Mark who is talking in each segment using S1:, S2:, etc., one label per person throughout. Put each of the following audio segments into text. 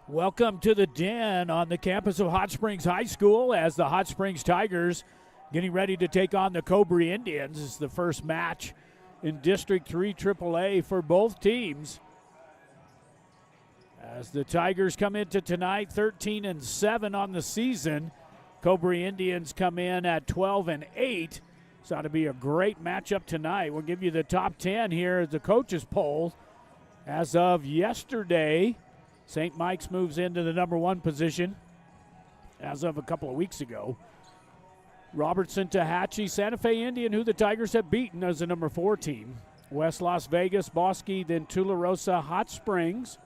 S1: Welcome to the Den on the campus of Hot Springs High School as the Hot Springs Tigers getting ready to take on the Cobre Indians. It's the first match in District 3 AAA for both teams. As the Tigers come into tonight 13-7 on the season, Cobre Indians come in at 12-8. So it'll be a great matchup tonight. We'll give you the top 10 here at the coaches poll. As of yesterday, St. Mike's moves into the number 1 position as of a couple of weeks ago. Robertson, Tehachapi, Santa Fe Indian, who the Tigers have beaten, as the number 4 team. West Las Vegas, Bosque, then Tularosa, Hot Springs,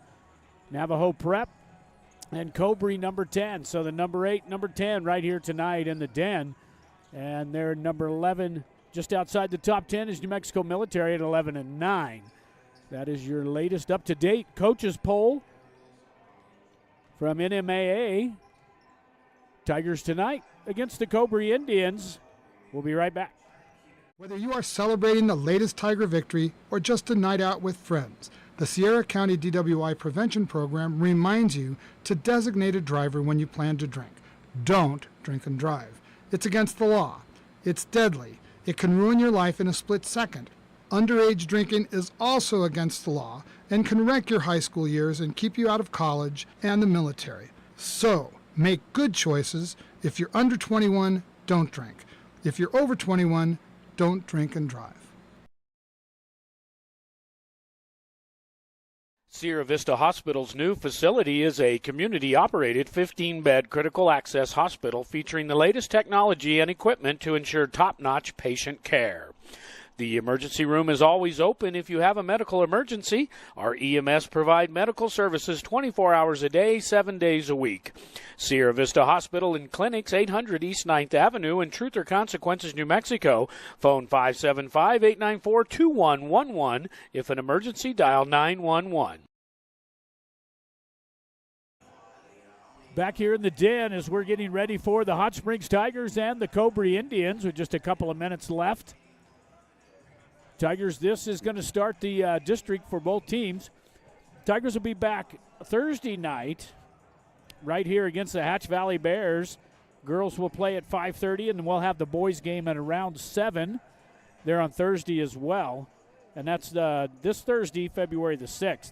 S1: Navajo Prep, and Cobre number 10. So the number 8, number 10 right here tonight in the Den. And they're number 11, just outside the top 10 is New Mexico Military at 11-9. That is your latest up-to-date coaches poll from NMAA. Tigers tonight against the Cobre Indians. We'll be right back.
S2: Whether you are celebrating the latest Tiger victory or just a night out with friends, the Sierra County DWI Prevention Program reminds you to designate a driver when you plan to drink. Don't drink and drive. It's against the law. It's deadly. It can ruin your life in a split second. Underage drinking is also against the law and can wreck your high school years and keep you out of college and the military. So, make good choices. If you're under 21, don't drink. If you're over 21, don't drink and drive.
S1: Sierra Vista Hospital's new facility is a community-operated 15-bed critical access hospital featuring the latest technology and equipment to ensure top-notch patient care. The emergency room is always open if you have a medical emergency. Our EMS provide medical services 24 hours a day, 7 days a week. Sierra Vista Hospital and Clinics, 800 East 9th Avenue in Truth or Consequences, New Mexico. Phone 575-894-2111. If an emergency, dial 911. Back here in the Den as we're getting ready for the Hot Springs Tigers and the Cobre Indians with just a couple of minutes left. Tigers, this is going to start the district for both teams. Tigers will be back Thursday night right here against the Hatch Valley Bears. Girls will play at 5:30, and we'll have the boys game at around 7. They're on Thursday as well, and that's this Thursday, February the 6th.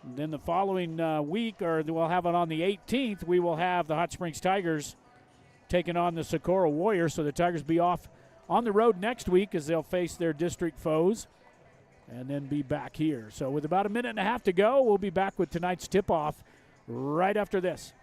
S1: And then the following week, or we'll have it on the 18th, we will have the Hot Springs Tigers taking on the Socorro Warriors, so the Tigers be off on the road next week as they'll face their district foes and then be back here. So with about a minute and a half to go, we'll be back with tonight's tip-off right after this.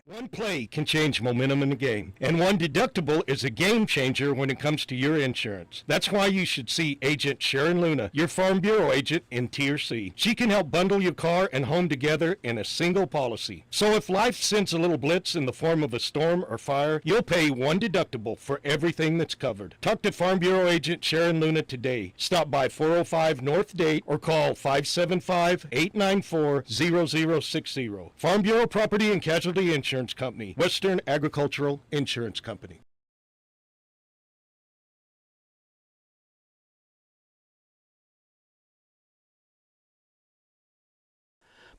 S3: One play can change momentum in the game, and one deductible is a game changer when it comes to your insurance. That's why you should see Agent Sharon Luna, your Farm Bureau agent in Tier C. She can help bundle your car and home together in a single policy. So if life sends a little blitz in the form of a storm or fire, you'll pay one deductible for everything that's covered. Talk to Farm Bureau agent Sharon Luna today. Stop by 405 North Date or call 575-894-0060. Farm Bureau Property and Casualty Insurance Company, Western Agricultural Insurance Company.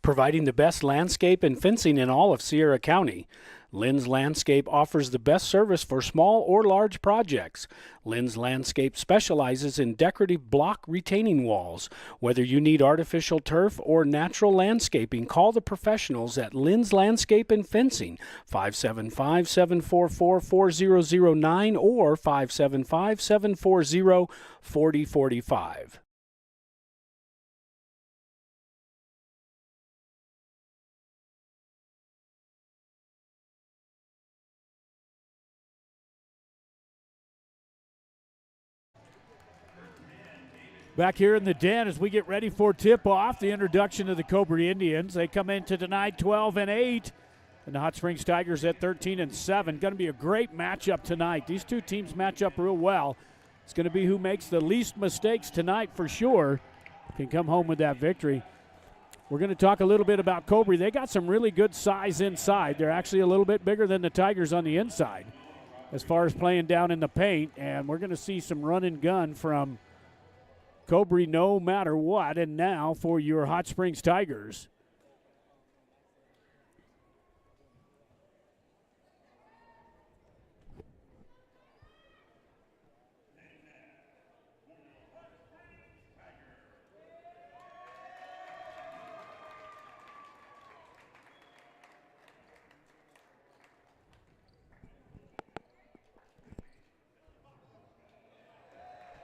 S1: Providing the best landscape and fencing in all of Sierra County. Lynn's Landscape offers the best service for small or large projects. Lynn's Landscape specializes in decorative block retaining walls. Whether you need artificial turf or natural landscaping, call the professionals at Lynn's Landscape and Fencing, 575-744-4009 or 575-740-4045. Back here in the Den as we get ready for tip-off, the introduction of the Cobre Indians. They come into tonight 12-8, and the Hot Springs Tigers at 13-7. Going to be a great matchup tonight. These two teams match up real well. It's going to be who makes the least mistakes tonight for sure can come home with that victory. We're going to talk a little bit about Cobre. They got some really good size inside. They're actually a little bit bigger than the Tigers on the inside as far as playing down in the paint, and we're going to see some run and gun from Cobre no matter what. And now for your Hot Springs Tigers.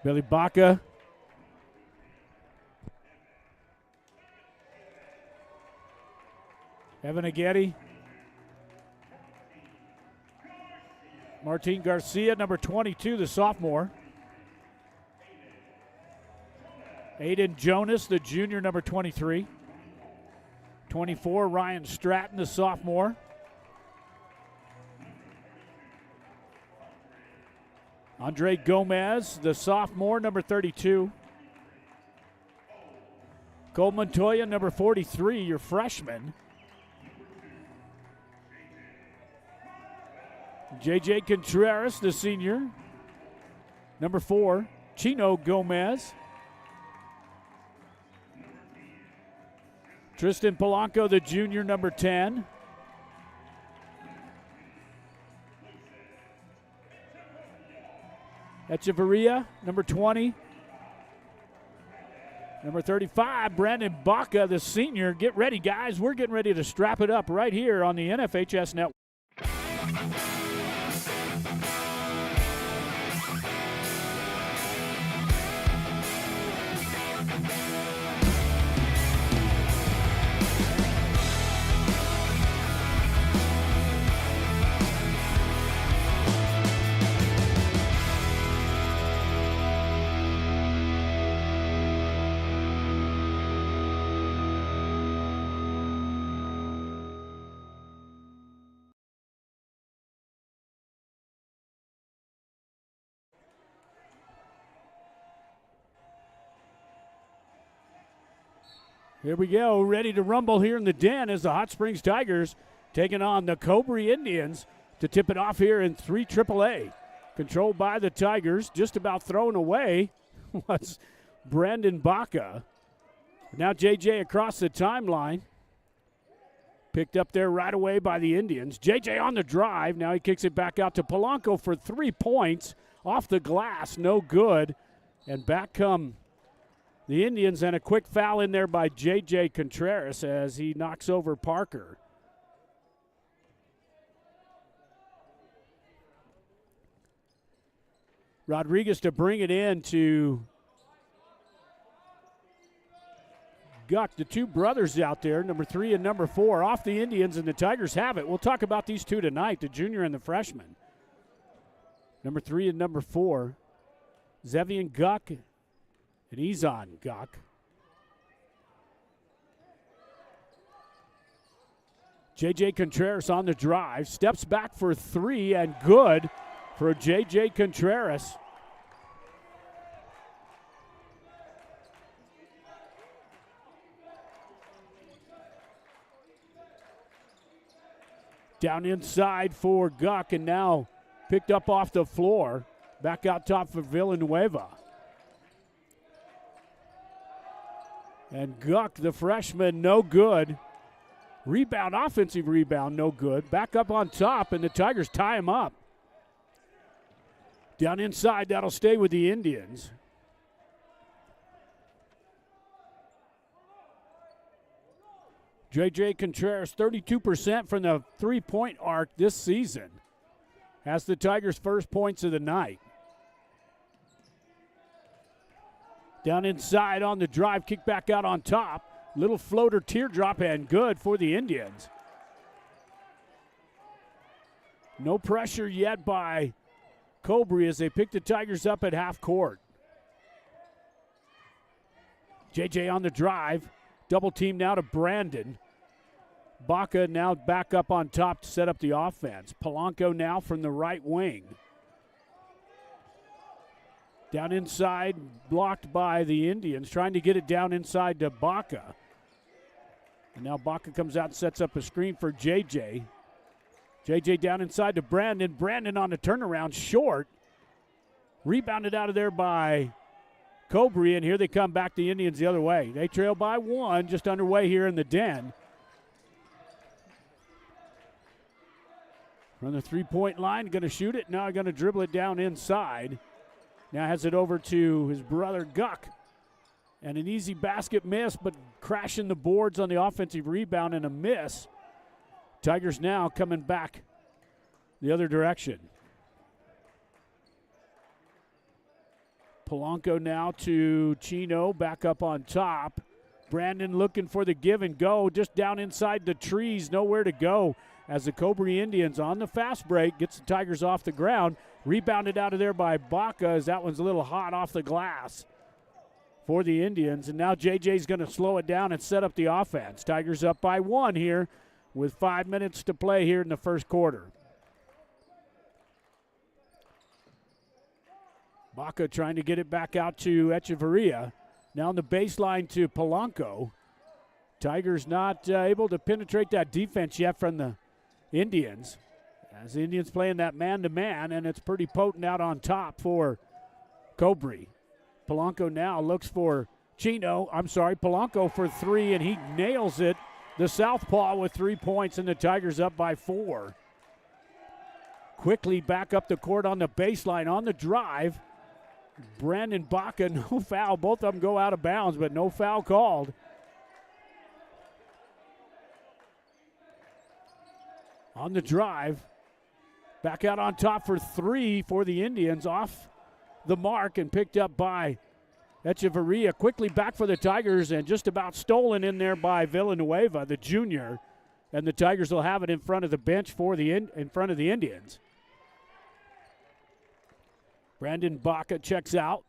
S1: Billy Baca. Evan Agetti. Martin Garcia, number 22, the sophomore. Aiden Jonas, the junior, number 23. 24, Ryan Stratton, the sophomore. Andre Gomez, the sophomore, number 32. Cole Montoya, number 43, your freshman. J.J. Contreras, the senior. Number 4, Chino Gomez. Tristan Polanco, the junior, number 10. Echeverria, number 20. Number 35, Brandon Baca, the senior. Get ready, guys. We're getting ready to strap it up right here on the NFHS Network. Here we go, ready to rumble here in the den as the Hot Springs Tigers taking on the Cobre Indians to tip it off here in 3 AAA. Controlled by the Tigers, just about thrown away was Brandon Baca. Now JJ across the timeline. Picked up there right away by the Indians. JJ on the drive. Now he kicks it back out to Polanco for 3 points. Off the glass, no good. And back come the Indians, and a quick foul in there by J.J. Contreras as he knocks over Parker. Rodriguez to bring it in to Guck, the 2 brothers out there, number 3 and number 4, off the Indians, and the Tigers have it. We'll talk about these 2 tonight, the junior and the freshman. Number 3 and number 4, Zevian Guck and Izan Guck. J.J. Contreras on the drive, steps back for 3, and good for J.J. Contreras. Down inside for Guck, and now picked up off the floor. Back out top for Villanueva. And Guck, the freshman, no good. Rebound, offensive rebound, no good. Back up on top, and the Tigers tie him up. Down inside, that'll stay with the Indians. J.J. Contreras, 32% from the three-point arc this season. Has the Tigers' first points of the night. Down inside on the drive, kick back out on top. Little floater teardrop, and good for the Indians. No pressure yet by Cobre as they pick the Tigers up at half court. JJ on the drive. Double team now to Brandon. Baca now back up on top to set up the offense. Polanco now from the right wing. Down inside, blocked by the Indians, trying to get it down inside to Baca. And now Baca comes out and sets up a screen for JJ. JJ down inside to Brandon. Brandon on the turnaround, short. Rebounded out of there by Cobre, and here they come back, the Indians the other way. They trail by 1, just underway here in the den. From the three-point line, going to shoot it. Now going to dribble it down inside. Now has it over to his brother Guck. And an easy basket miss, but crashing the boards on the offensive rebound and a miss. Tigers now coming back the other direction. Polanco now to Chino, back up on top. Brandon looking for the give and go, just down inside the trees, nowhere to go. As the Cobre Indians on the fast break, gets the Tigers off the ground. Rebounded out of there by Baca as that one's a little hot off the glass for the Indians. And now JJ's going to slow it down and set up the offense. Tigers up by 1 here with 5 minutes to play here in the first quarter. Baca trying to get it back out to Echeverria. Now on the baseline to Polanco. Tigers not able to penetrate that defense yet from the Indians. As the Indians playing that man-to-man, and it's pretty potent out on top for Cobre. Polanco now looks for Polanco for 3, and he nails it. The southpaw with 3 points, and the Tigers up by 4. Quickly back up the court on the baseline on the drive. Brandon Baca, no foul. Both of them go out of bounds, but no foul called. On the drive, back out on top for 3 for the Indians, off the mark and picked up by Echeverria. Quickly back for the Tigers and just about stolen in there by Villanueva, the junior. And the Tigers will have it in front of the bench for in front of the Indians. Brandon Baca checks out.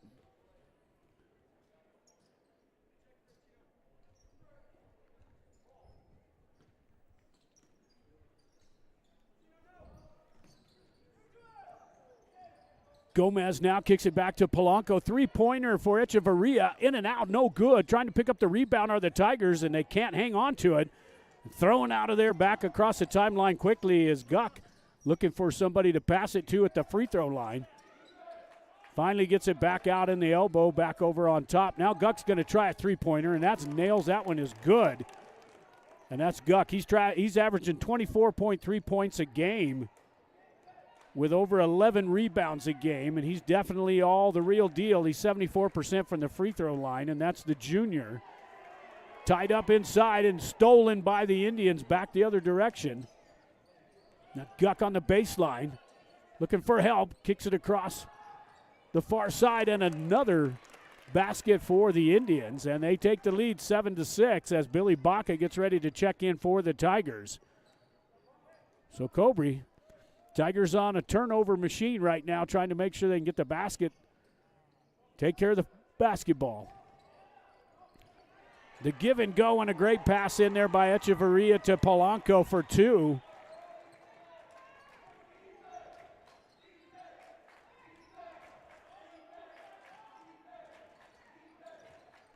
S1: Gomez now kicks it back to Polanco. Three-pointer for Echeverria. In and out, no good. Trying to pick up the rebound are the Tigers, and they can't hang on to it. Throwing out of there back across the timeline quickly is Guck, looking for somebody to pass it to at the free throw line. Finally gets it back out in the elbow, back over on top. Now Guck's going to try a three-pointer, and that's nails. That one is good. And that's Guck. He's averaging 24.3 points a game with over 11 rebounds a game, and he's definitely all the real deal. He's 74% from the free throw line, and that's the junior. Tied up inside and stolen by the Indians back the other direction. Now Guck on the baseline, looking for help, kicks it across the far side, and another basket for the Indians, and they take the lead 7-6 as Billy Baca gets ready to check in for the Tigers. So Cobre, Tigers on a turnover machine right now, trying to make sure they can get the basket, take care of the basketball. The give and go and a great pass in there by Echeverria to Polanco for 2.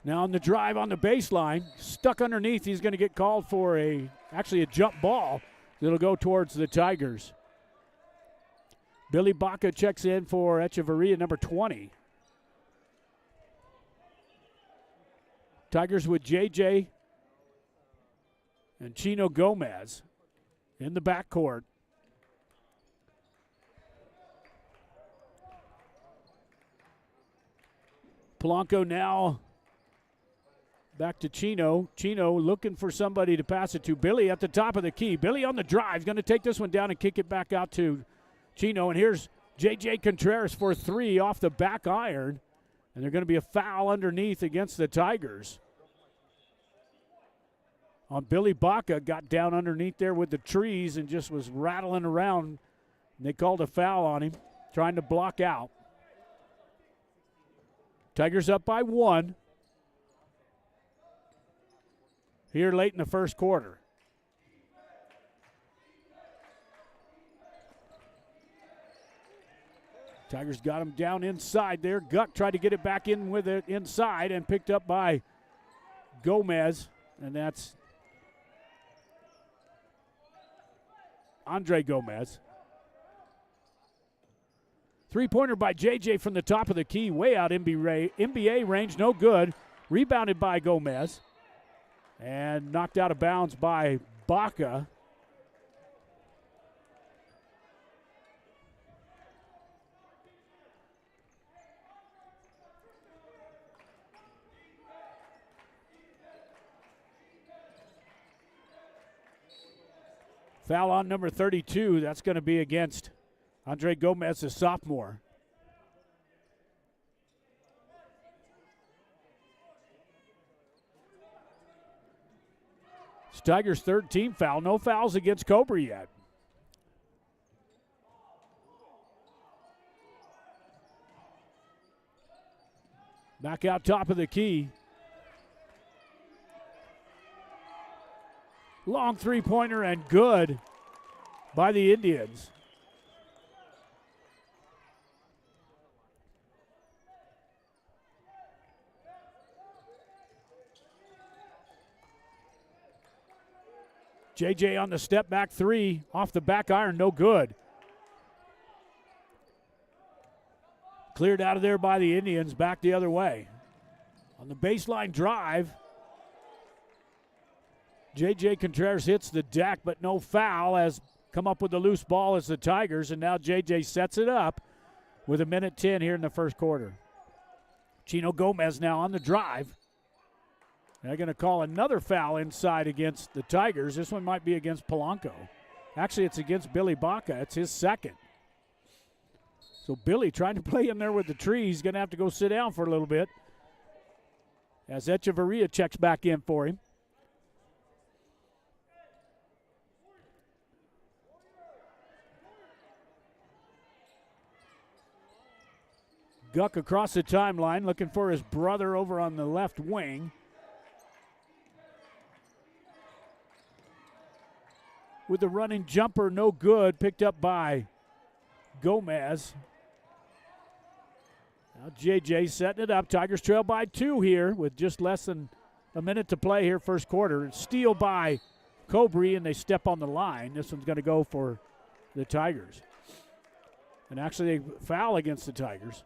S1: Now on the drive on the baseline, stuck underneath. He's going to get called for a jump ball. It'll go towards the Tigers. Billy Baca checks in for Echeverria, number 20. Tigers with JJ and Chino Gomez in the backcourt. Polanco now back to Chino. Chino looking for somebody to pass it to. Billy at the top of the key. Billy on the drive. Going to take this one down and kick it back out to Chino. And here's J.J. Contreras for 3 off the back iron. And there's going to be a foul underneath against the Tigers. On Billy Baca, got down underneath there with the trees and just was rattling around. And they called a foul on him, trying to block out. Tigers up by 1. Here late in the first quarter. Tigers got him down inside there. Guck tried to get it back in with it inside and picked up by Gomez. And that's Andre Gomez. Three-pointer by JJ from the top of the key. Way out NBA range, no good. Rebounded by Gomez. And knocked out of bounds by Baca. Foul on number 32. That's going to be against Andre Gomez, a sophomore. It's Tigers' third team foul. No fouls against Cobre yet. Back out top of the key. Long three-pointer and good by the Indians. JJ on the step back three, off the back iron, no good. Cleared out of there by the Indians, back the other way. On the baseline drive, JJ Contreras hits the deck, but no foul, has come up with the loose ball as the Tigers, and now JJ sets it up with 1:10 here in the first quarter. Chino Gomez now on the drive. They're going to call another foul inside against the Tigers. This one might be against Polanco. Actually, it's against Billy Baca. It's his second. So Billy trying to play in there with the tree. He's going to have to go sit down for a little bit as Echeverria checks back in for him. Guck across the timeline looking for his brother over on the left wing. With the running jumper, no good, picked up by Gomez. Now JJ setting it up. Tigers trail by 2 here with just less than a minute to play here first quarter. Steal by Cobre, and they step on the line. This one's going to go for the Tigers. And actually a foul against the Tigers.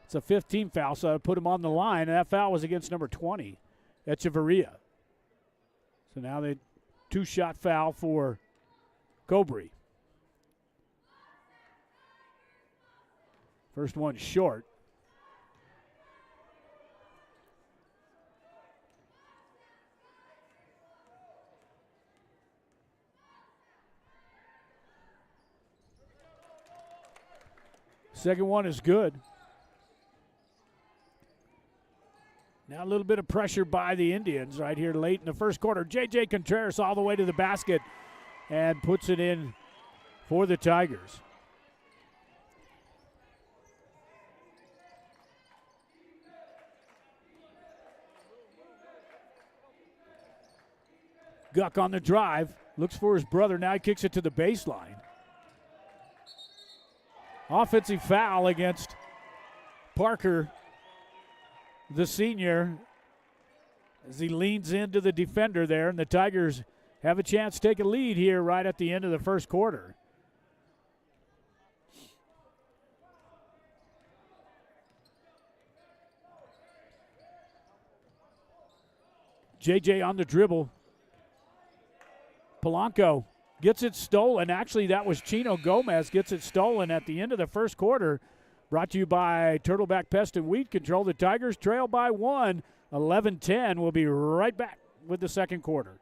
S1: It's a 15 foul, so I put him on the line, and that foul was against number 20, Echeverria. So now they 2-shot foul for Cobre. First one short. Second one is good. Now a little bit of pressure by the Indians right here late in the first quarter. J.J. Contreras all the way to the basket and puts it in for the Tigers. Guck on the drive, looks for his brother. Now he kicks it to the baseline. Offensive foul against Parker, the senior, as he leans into the defender there, and the Tigers have a chance to take a lead here right at the end of the first quarter. JJ on the dribble. Polanco gets it stolen. Actually, that was Chino Gomez gets it stolen at the end of the first quarter. Brought to you by Turtleback Pest and Weed Control. The Tigers trail by 1, 11-10. We'll be right back with the second quarter.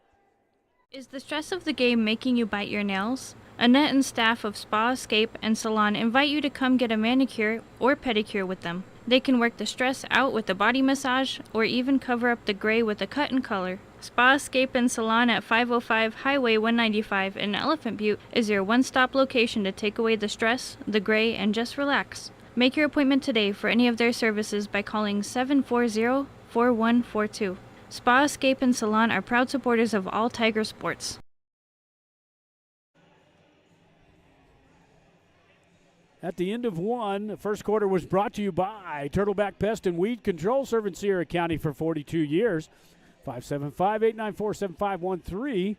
S4: Is the stress of the game making you bite your nails? Annette and staff of Spa, Escape, and Salon invite you to come get a manicure or pedicure with them. They can work the stress out with a body massage or even cover up the gray with a cut and color. Spa, Escape, and Salon at 505 Highway 195 in Elephant Butte is your one-stop location to take away the stress, the gray, and just relax. Make your appointment today for any of their services by calling 740-4142. Spa, Escape, and Salon are proud supporters of all Tiger sports.
S1: At the end of 1, the first quarter was brought to you by Turtleback Pest and Weed Control, serving Sierra County for 42 years. 575-894-7513.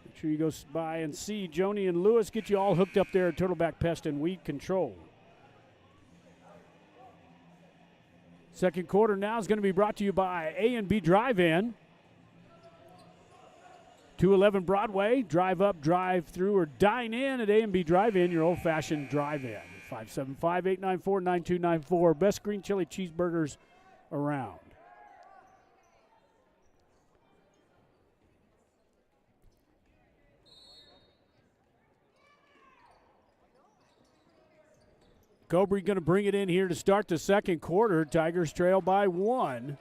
S1: Make sure you go by and see Joni and Lewis. Get you all hooked up there at Turtleback Pest and Weed Control. Second quarter now is going to be brought to you by A&B Drive-In. 211 Broadway. Drive up, drive through, or dine in at A&B Drive-In, your old-fashioned drive-in. 575-894-9294. Best green chili cheeseburgers around. Cobre going to bring it in here to start the second quarter. Tigers trail by 1.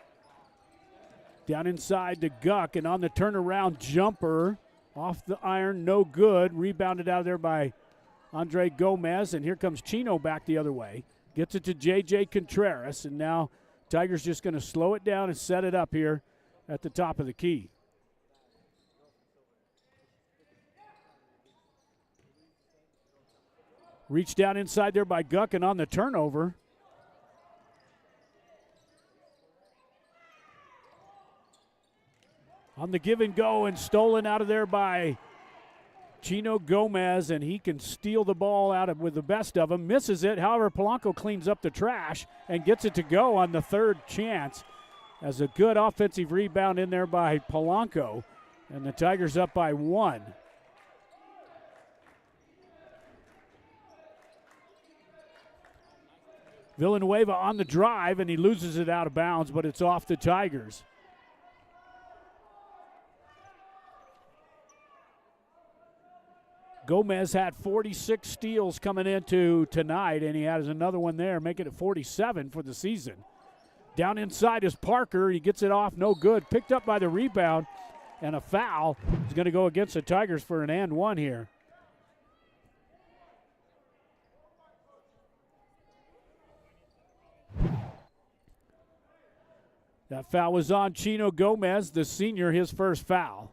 S1: Down inside to Guck, and on the turnaround jumper. Off the iron, no good. Rebounded out of there by Andre Gomez, and here comes Chino back the other way. Gets it to J.J. Contreras, and now Tigers just going to slow it down and set it up here at the top of the key. Reach down inside there by Guck, and on the turnover. On the give and go, and stolen out of there by Chino Gomez, and he can steal the ball out of with the best of them. Misses it. However, Polanco cleans up the trash and gets it to go on the third chance. As a good offensive rebound in there by Polanco, and the Tigers up by 1. Villanueva on the drive, and he loses it out of bounds, but it's off the Tigers. Gomez had 46 steals coming into tonight, and he has another one there, making it 47 for the season. Down inside is Parker. He gets it off, no good. Picked up by the rebound, and a foul is going to go against the Tigers for an and one here. That foul was on Chino Gomez, the senior, his first foul.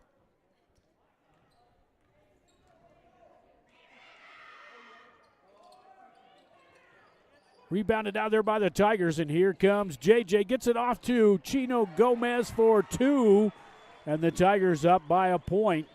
S1: Rebounded out there by the Tigers, and here comes JJ. Gets it off to Chino Gomez for 2, and the Tigers up by a point.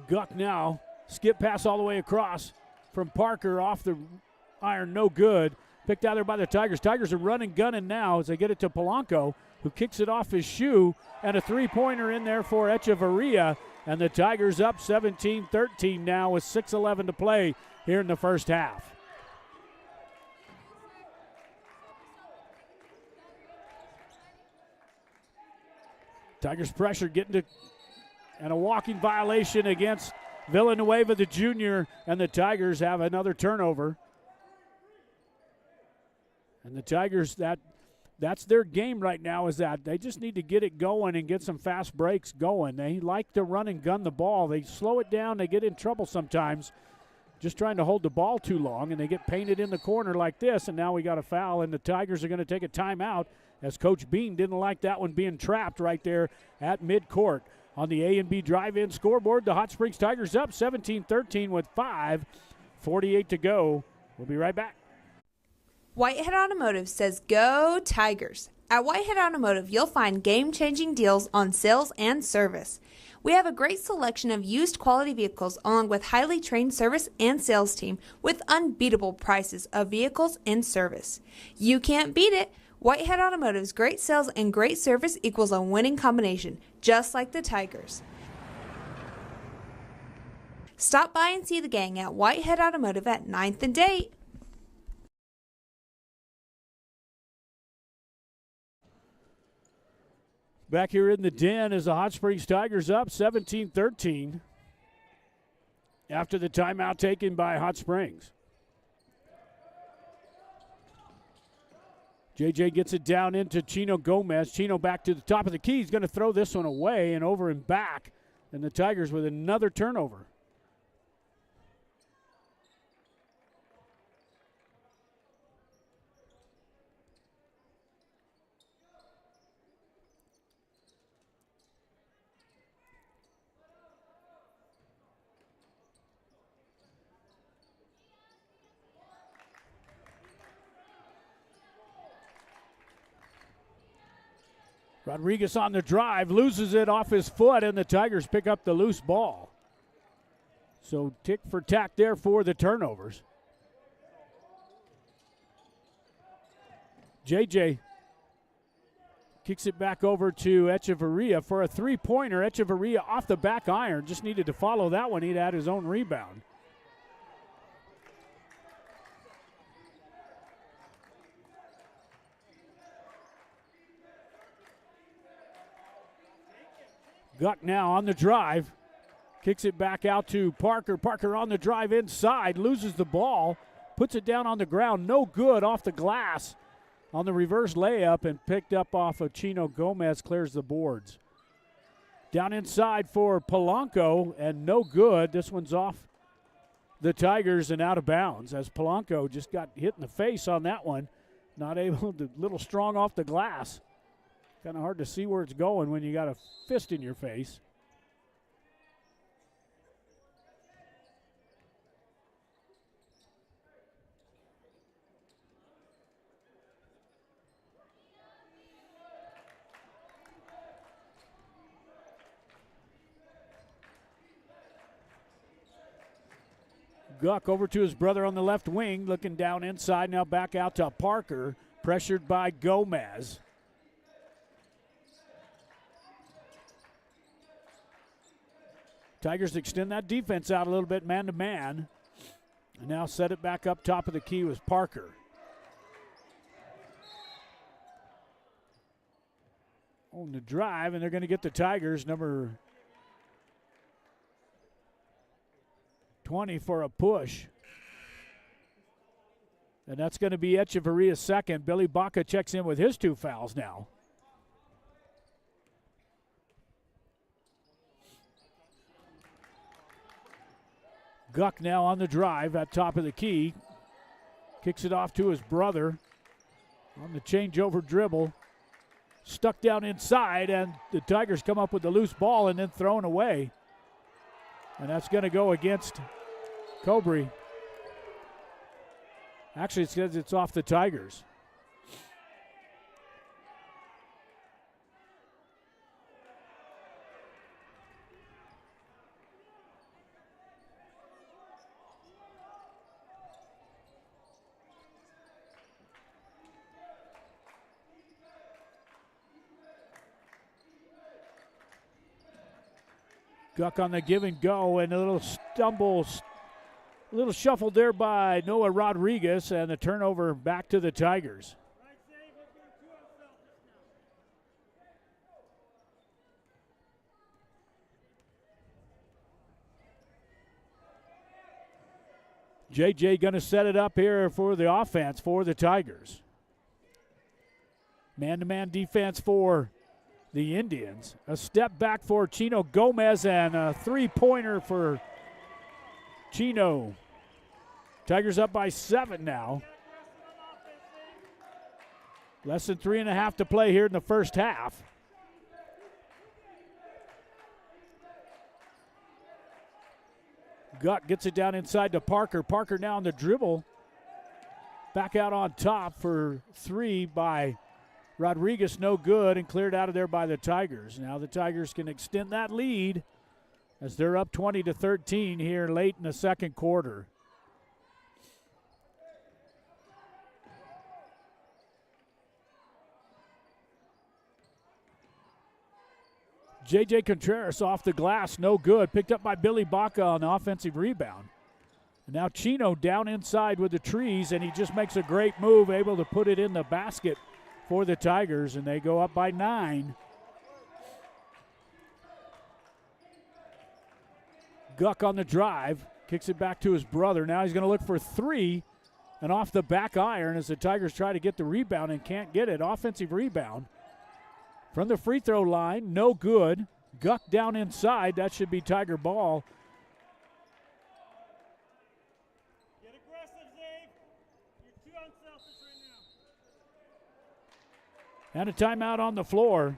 S1: Guck now, skip pass all the way across from Parker off the iron, no good. Picked out there by the Tigers. Tigers are running, gunning now as they get it to Polanco, who kicks it off his shoe, and a three-pointer in there for Echeverria. And the Tigers up 17-13 now with 6:11 to play here in the first half. Tigers pressure getting to, and a walking violation against Villanueva, the junior, and the Tigers have another turnover. And the Tigers, that's their game right now, is that they just need to get it going and get some fast breaks going. They like to run and gun the ball. They slow it down. They get in trouble sometimes just trying to hold the ball too long, and they get painted in the corner like this, and now we got a foul, and the Tigers are going to take a timeout as Coach Bean didn't like that one being trapped right there at midcourt. On the A&B drive-in scoreboard, the Hot Springs Tigers up 17-13 with 5:48 to go. We'll be right back.
S5: Whitehead Automotive says go Tigers. At Whitehead Automotive, you'll find game-changing deals on sales and service. We have a great selection of used quality vehicles along with highly trained service and sales team with unbeatable prices of vehicles and service. You can't beat it. Whitehead Automotive's great sales and great service equals a winning combination, just like the Tigers. Stop by and see the gang at Whitehead Automotive at 9th and Date.
S1: Back here in the den as the Hot Springs Tigers up 17-13 after the timeout taken by Hot Springs. JJ gets it down into Chino Gomez. Chino back to the top of the key. He's going to throw this one away and over and back. And the Tigers with another turnover. Rodriguez on the drive, loses it off his foot, and the Tigers pick up the loose ball. So tick for tack there for the turnovers. JJ kicks it back over to Echeverria for a three-pointer. Echeverria off the back iron, just needed to follow that one. He'd had his own rebound. Guck now on the drive. Kicks it back out to Parker. Parker on the drive inside. Loses the ball. Puts it down on the ground. No good off the glass on the reverse layup and picked up off of Chino Gomez. Clears the boards. Down inside for Polanco and no good. This one's off the Tigers and out of bounds as Polanco just got hit in the face on that one. Not able to, little strong off the glass. Kind of hard to see where it's going when you got a fist in your face. Guck over to his brother on the left wing, looking down inside, now back out to Parker, pressured by Gomez. Tigers extend that defense out a little bit, man-to-man. And now set it back up top of the key with Parker. On the drive, and they're going to get the Tigers, number 20 for a push. And that's going to be Echeverria's second. Billy Baca checks in with his 2 fouls now. Guck now on the drive at top of the key. Kicks it off to his brother on the changeover dribble. Stuck down inside, and the Tigers come up with the loose ball and then thrown away. And that's going to go against Cobre. Actually, it says it's off the Tigers. Guck on the give and go, and a little stumble, a little shuffle there by Noah Rodriguez, and the turnover back to the Tigers. JJ going to set it up here for the offense for the Tigers. Man-to-man defense for the Indians. A step back for Chino Gomez and a three-pointer for Chino. Tigers up by 7 now. Less than 3.5 to play here in the first half. Guck gets it down inside to Parker. Parker now on the dribble. Back out on top for 3 by Rodriguez, no good, and cleared out of there by the Tigers. Now the Tigers can extend that lead as they're up 20-13 here late in the second quarter. J.J. Contreras off the glass, no good. Picked up by Billy Baca on the offensive rebound. And now Chino down inside with the trees, and he just makes a great move, able to put it in the basket for the Tigers, and they go up by 9. Guck on the drive, kicks it back to his brother. Now he's going to look for 3, and off the back iron as the Tigers try to get the rebound and can't get it. Offensive rebound from the free throw line, no good. Guck down inside, that should be Tiger ball.
S6: Get aggressive, Zave. You're too unselfish right now.
S1: And a timeout on the floor.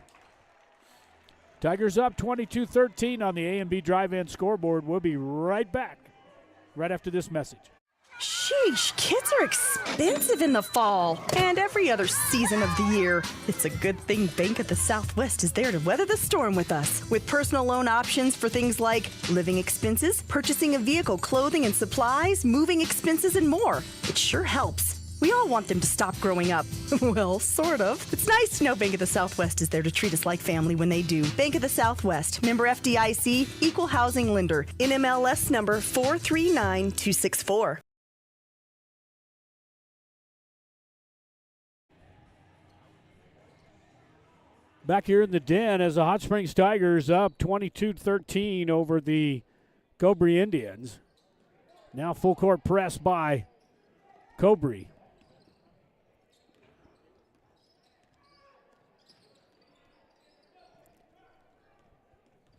S1: Tigers up 22-13 on the A&B Drive-In scoreboard. We'll be right back right after this message.
S7: Sheesh, kids are expensive in the fall and every other season of the year. It's a good thing Bank of the Southwest is there to weather the storm with us. With personal loan options for things like living expenses, purchasing a vehicle, clothing and supplies, moving expenses, and more. It sure helps. We all want them to stop growing up. Well, sort of. It's nice to know Bank of the Southwest is there to treat us like family when they do. Bank of the Southwest, member FDIC, equal housing lender, NMLS number 439264.
S1: Back here in the den as the Hot Springs Tigers up 22-13 over the Cobre Indians. Now full court press by Cobre.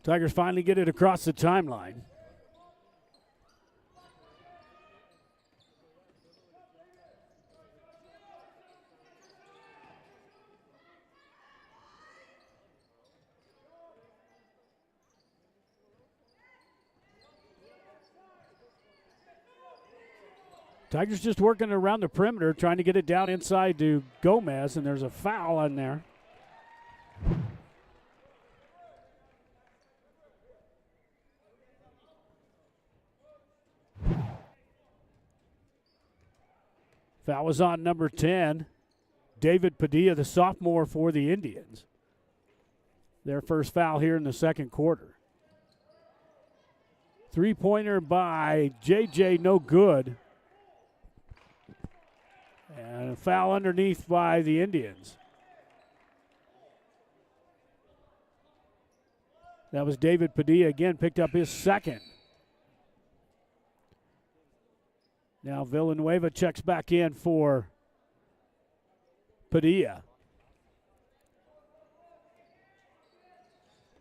S1: Tigers finally get it across the timeline. Tigers just working around the perimeter, trying to get it down inside to Gomez, and there's a foul on there. Foul was on number 10, David Padilla, the sophomore for the Indians. Their first foul here in the second quarter. Three-pointer by JJ, no good. And a foul underneath by the Indians. That was David Padilla again, picked up his second. Now Villanueva checks back in for Padilla.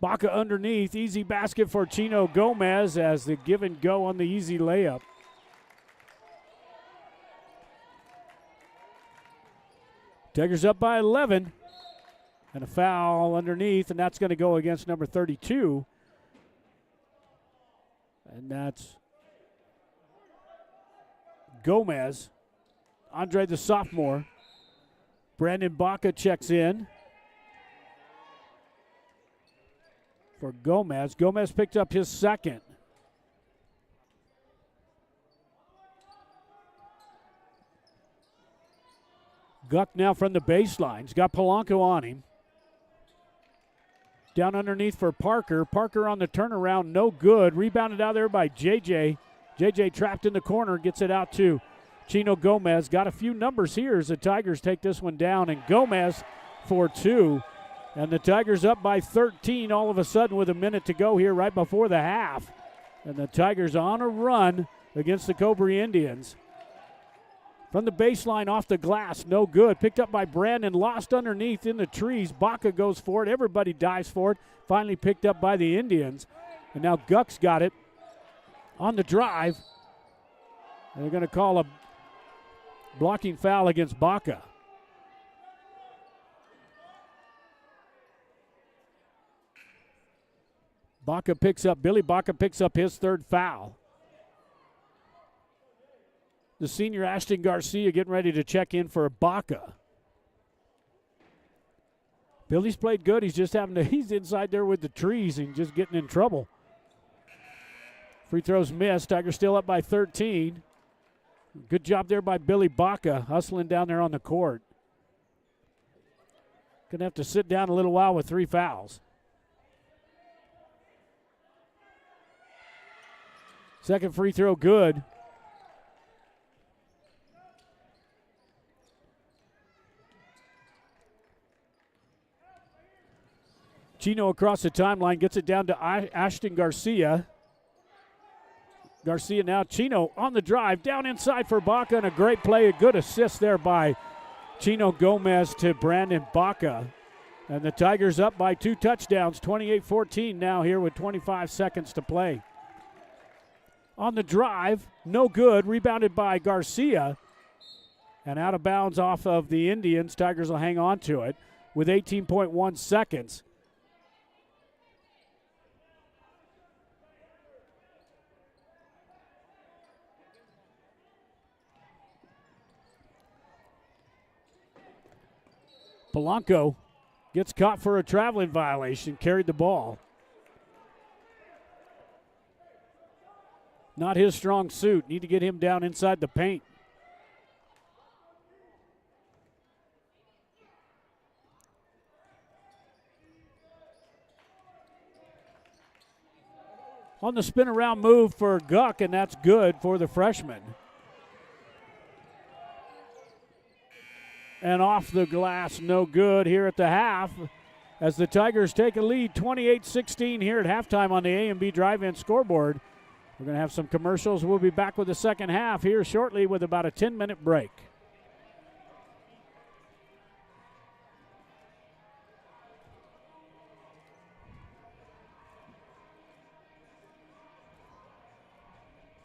S1: Baca underneath, easy basket for Chino Gomez as the give and go on the easy layup. Tigers up by 11. And a foul underneath, and that's going to go against number 32. And that's Gomez. Andre the sophomore. Brandon Baca checks in for Gomez. Gomez picked up his second. Guck now from the baseline. He's got Polanco on him. Down underneath for Parker. Parker on the turnaround, no good. Rebounded out there by JJ. JJ trapped in the corner, gets it out to Chino Gomez. Got a few numbers here as the Tigers take this one down, and Gomez for two. And the Tigers up by 13 all of a sudden with a minute to go here right before the half. And the Tigers on a run against the Cobre Indians. From the baseline off the glass, no good. Picked up by Brandon, lost underneath in the trees. Baca goes for it. Everybody dives for it. Finally picked up by the Indians. And now Guck's got it on the drive. And they're going to call a blocking foul against Baca. Billy Baca picks up his third foul. The senior Ashton Garcia getting ready to check in for Baca. Billy's played good. He's just he's inside there with the trees and just getting in trouble. Free throws missed. Tigers still up by 13. Good job there by Billy Baca, hustling down there on the court. Gonna have to sit down a little while with 3 fouls. Second free throw good. Chino across the timeline, gets it down to Ashton Garcia. Garcia now, Chino on the drive, down inside for Baca, and a great play, a good assist there by Chino Gomez to Brandon Baca. And the Tigers up by 2 touchdowns, 28-14 now here with 25 seconds to play. On the drive, no good, rebounded by Garcia. And out of bounds off of the Indians. Tigers will hang on to it with 18.1 seconds. Polanco gets caught for a traveling violation, carried the ball. Not his strong suit. Need to get him down inside the paint. On the spin around move for Guck, and that's good for the freshman. And off the glass, no good here at the half. as the Tigers take a lead 28-16 here at halftime on the A&B Drive-In scoreboard. We're going to have some commercials. We'll be back with the second half here shortly with about a 10-minute break.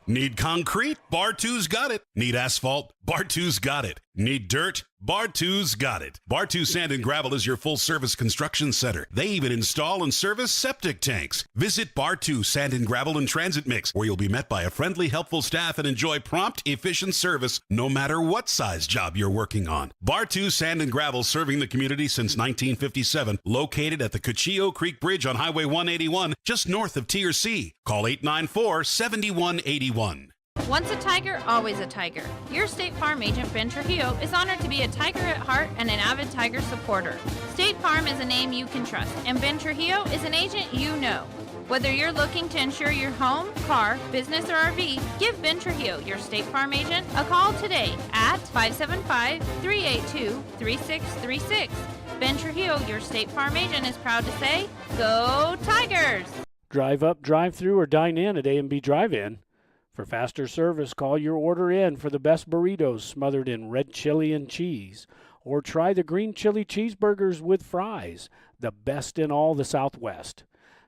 S8: Need concrete? Bar 2's got it. Need asphalt? Bar 2's got it. Need dirt? Bar 2's got it. Bar 2 Sand and Gravel is your full-service construction center. They even install and service septic tanks. Visit Bar 2 Sand and Gravel and Transit Mix, where you'll be met by a friendly, helpful staff and enjoy prompt, efficient service no matter what size job you're working on. Bar 2 Sand and Gravel, serving the community since 1957, located at the Cuchillo Creek Bridge on Highway 181, just north of Tier C. Call 894-7181.
S4: Once a Tiger, always a Tiger. Your State Farm agent, Ben Trujillo, is honored to be a Tiger at heart and an avid Tiger supporter. State Farm is a name you can trust, and Ben Trujillo is an agent you know. Whether you're looking to insure your home, car, business, or RV, give Ben Trujillo, your State Farm agent, a call today at 575-382-3636. Ben Trujillo, your State Farm agent, is proud to say, Go Tigers!
S1: Drive up, drive through, or dine in at A&B Drive-In. For faster service, call your order in for the best burritos smothered in red chili and cheese. Or try the green chili cheeseburgers with fries, the best in all the Southwest.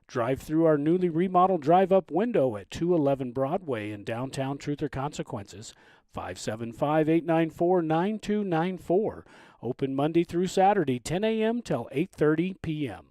S1: Drive through our newly remodeled drive-up window at 211 Broadway in downtown Truth or Consequences, 575-894-9294. Open Monday through Saturday, 10 a.m. till 8:30 p.m.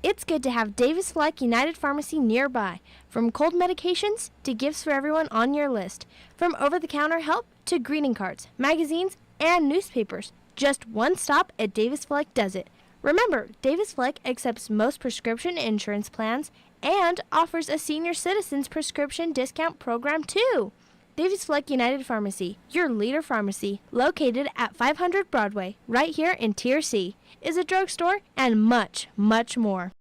S9: It's good to have Davis Fleck United Pharmacy nearby. From cold medications to gifts for everyone on your list. From over-the-counter help to greeting cards, magazines, and newspapers. Just one stop at Davis Fleck does it. Remember, Davis Fleck accepts most prescription insurance plans and offers a senior citizens prescription discount program too. Davis Fleck United Pharmacy, your leader pharmacy, located at 500 Broadway, right here in Tier C, is a drugstore and much, much more.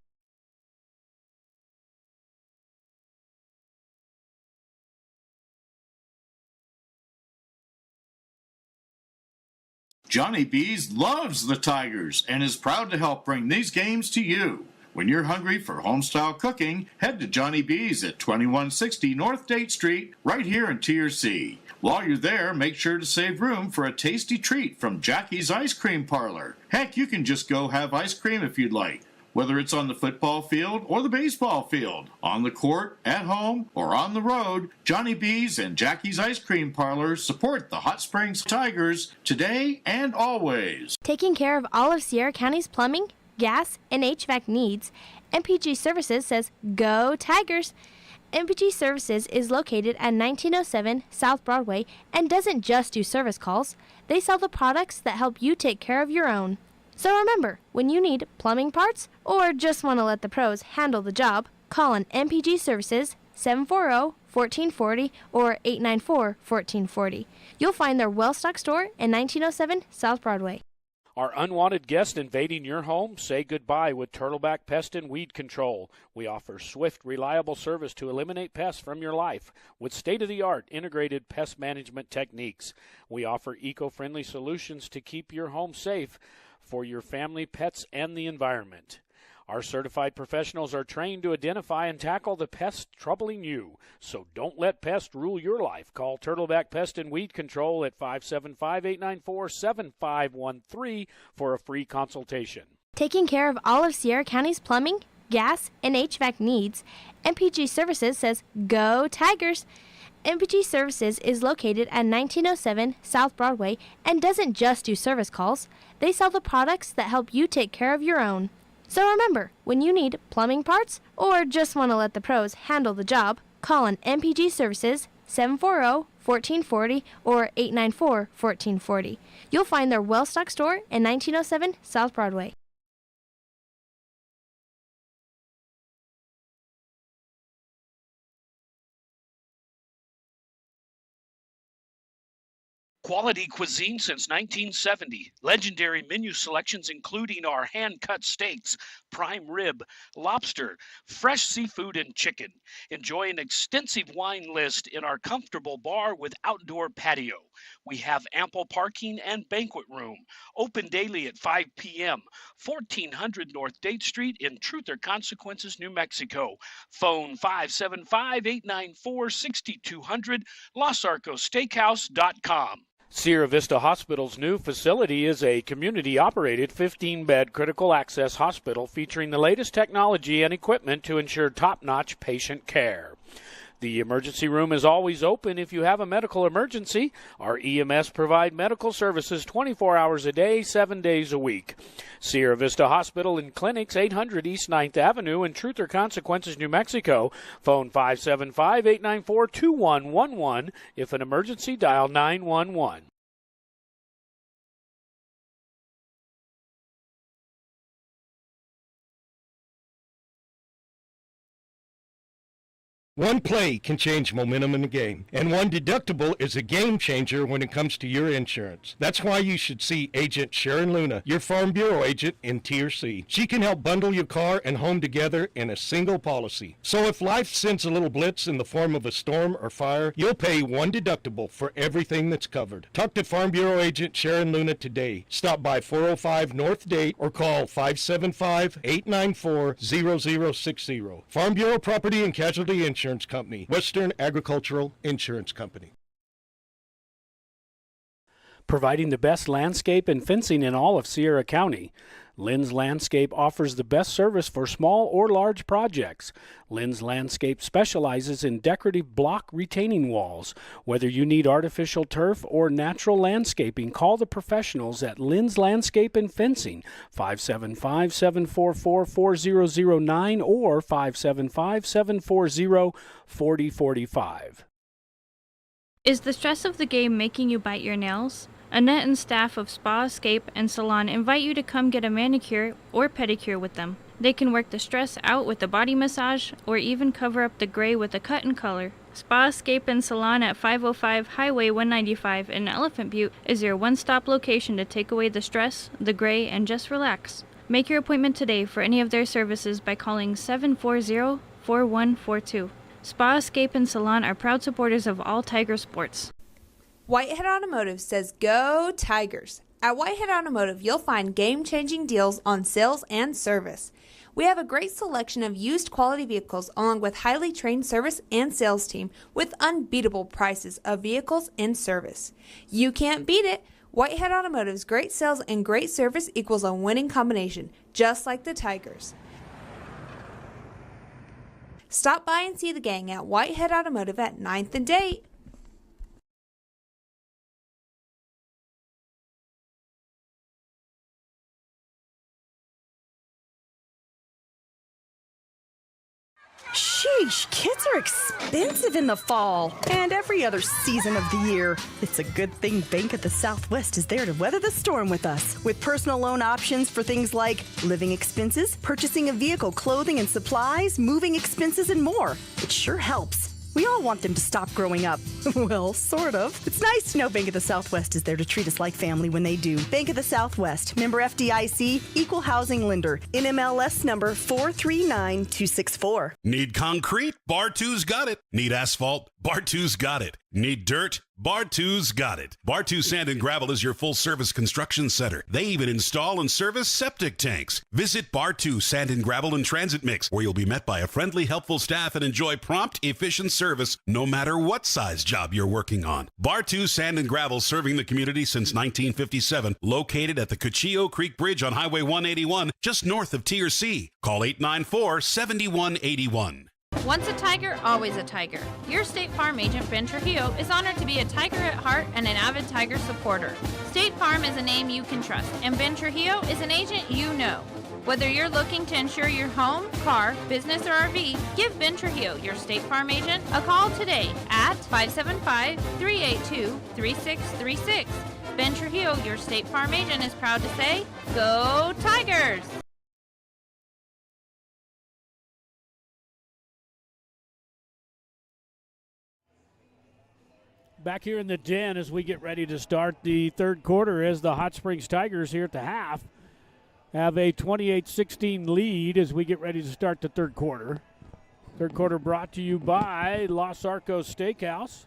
S10: Johnny B's loves the Tigers and is proud to help bring these games to you. When you're hungry for home-style cooking, head to Johnny B's at 2160 North Date Street, right here in Tier C. While you're there, make sure to save room for a tasty treat from Jackie's Ice Cream Parlor. Heck, you can just go have ice cream if you'd like. Whether it's on the football field or the baseball field, on the court, at home, or on the road, Johnny B's and Jackie's Ice Cream Parlor support the Hot Springs Tigers today and always.
S9: Taking care of all of Sierra County's plumbing, gas, and HVAC needs, MPG Services says, Go Tigers! MPG Services is located at 1907 South Broadway and doesn't just do service calls. They sell the products that help you take care of your own. So remember, when you need plumbing parts or just want to let the pros handle the job, call on MPG Services 740-1440 or 894-1440. You'll find their well-stocked store in 1907 South Broadway.
S1: Are unwanted guests invading your home? Say goodbye with Turtleback Pest and Weed Control. We offer swift, reliable service to eliminate pests from your life with state-of-the-art integrated pest management techniques. We offer eco-friendly solutions to keep your home safe for your family, pets, and the environment. Our certified professionals are trained to identify and tackle the pests troubling you. So don't let pests rule your life. Call Turtleback Pest and Weed Control at 575-894-7513 for a free consultation.
S9: Taking care of all of Sierra County's plumbing, gas, and HVAC needs, MPG Services says, Go Tigers! MPG Services is located at 1907 South Broadway and doesn't just do service calls. They sell the products that help you take care of your own. So remember, when you need plumbing parts or just want to let the pros handle the job, call on MPG Services 740-1440 or 894-1440. You'll find their well-stocked store in 1907 South Broadway.
S11: Quality cuisine since 1970. Legendary menu selections including our hand-cut steaks, prime rib, lobster, fresh seafood, and chicken. Enjoy an extensive wine list in our comfortable bar with outdoor patio. We have ample parking and banquet room. Open daily at 5 p.m. 1400 North Date Street in Truth or Consequences, New Mexico. Phone 575-894-6200, LosArcosSteakhouse.com.
S1: Sierra Vista Hospital's new facility is a community-operated 15-bed critical access hospital featuring the latest technology and equipment to ensure top-notch patient care. The emergency room is always open if you have a medical emergency. Our EMS provide medical services 24 hours a day, 7 days a week. Sierra Vista Hospital and Clinics, 800 East 9th Avenue in Truth or Consequences, New Mexico. Phone 575-894-2111. If an emergency, dial 911.
S3: One play can change momentum in the game, and one deductible is a game changer when it comes to your insurance. That's why you should see Agent Sharon Luna, your Farm Bureau agent in Tier C. She can help bundle your car and home together in a single policy. So if life sends a little blitz in the form of a storm or fire, you'll pay one deductible for everything that's covered. Talk to Farm Bureau agent Sharon Luna today. Stop by 405 North Date or call 575-894-0060. Farm Bureau Property and Casualty Insurance Company, Western Agricultural Insurance Company.
S1: Providing the best landscape and fencing in all of Sierra County. Lynn's Landscape offers the best service for small or large projects. Lynn's Landscape specializes in decorative block retaining walls. Whether you need artificial turf or natural landscaping, call the professionals at Lynn's Landscape and Fencing, 575-744-4009 or 575-740-4045.
S4: Is the stress of the game making you bite your nails? Annette and staff of Spa, Escape, and Salon invite you to come get a manicure or pedicure with them. They can work the stress out with a body massage or even cover up the gray with a cut and color. Spa, Escape, and Salon at 505 Highway 195 in Elephant Butte is your one-stop location to take away the stress, the gray, and just relax. Make your appointment today for any of their services by calling 740-4142. Spa, Escape, and Salon are proud supporters of all Tiger sports.
S5: Whitehead Automotive says go Tigers. At Whitehead Automotive, you'll find game-changing deals on sales and service. We have a great selection of used quality vehicles along with highly trained service and sales team with unbeatable prices of vehicles and service. You can't beat it. Whitehead Automotive's great sales and great service equals a winning combination, just like the Tigers. Stop by and see the gang at Whitehead Automotive at 9th and Date.
S7: Sheesh, kids are expensive in the fall and every other season of the year. It's a good thing Bank of the Southwest is there to weather the storm with us. With personal loan options for things like living expenses, purchasing a vehicle, clothing and supplies, moving expenses, and more. It sure helps. We all want them to stop growing up. Well, sort of. It's nice to know Bank of the Southwest is there to treat us like family when they do. Bank of the Southwest, member FDIC, equal housing lender, NMLS number 439264.
S8: Need concrete? Bar 2's got it. Need asphalt? Bar 2's got it. Need dirt? Bar 2's got it. Bar 2 Sand and Gravel is your full-service construction center. They even install and service septic tanks. Visit Bar 2 Sand and Gravel and Transit Mix, where you'll be met by a friendly, helpful staff and enjoy prompt, efficient service no matter what size job you're working on. Bar 2 Sand and Gravel, serving the community since 1957, located at the Cuchillo Creek Bridge on Highway 181, just north of Tier C. Call 894-7181.
S4: Once a Tiger, always a Tiger. Your State Farm agent, Ben Trujillo, is honored to be a Tiger at heart and an avid Tiger supporter. State Farm is a name you can trust, and Ben Trujillo is an agent you know. Whether you're looking to insure your home, car, business, or RV, give Ben Trujillo, your State Farm agent, a call today at 575-382-3636. Ben Trujillo, your State Farm agent, is proud to say, Go Tigers!
S1: Back here in the den as we get ready to start the third quarter, as the Hot Springs Tigers here at the half have a 28-16 lead as we get ready to start the third quarter. Third quarter brought to you by Los Arcos Steakhouse.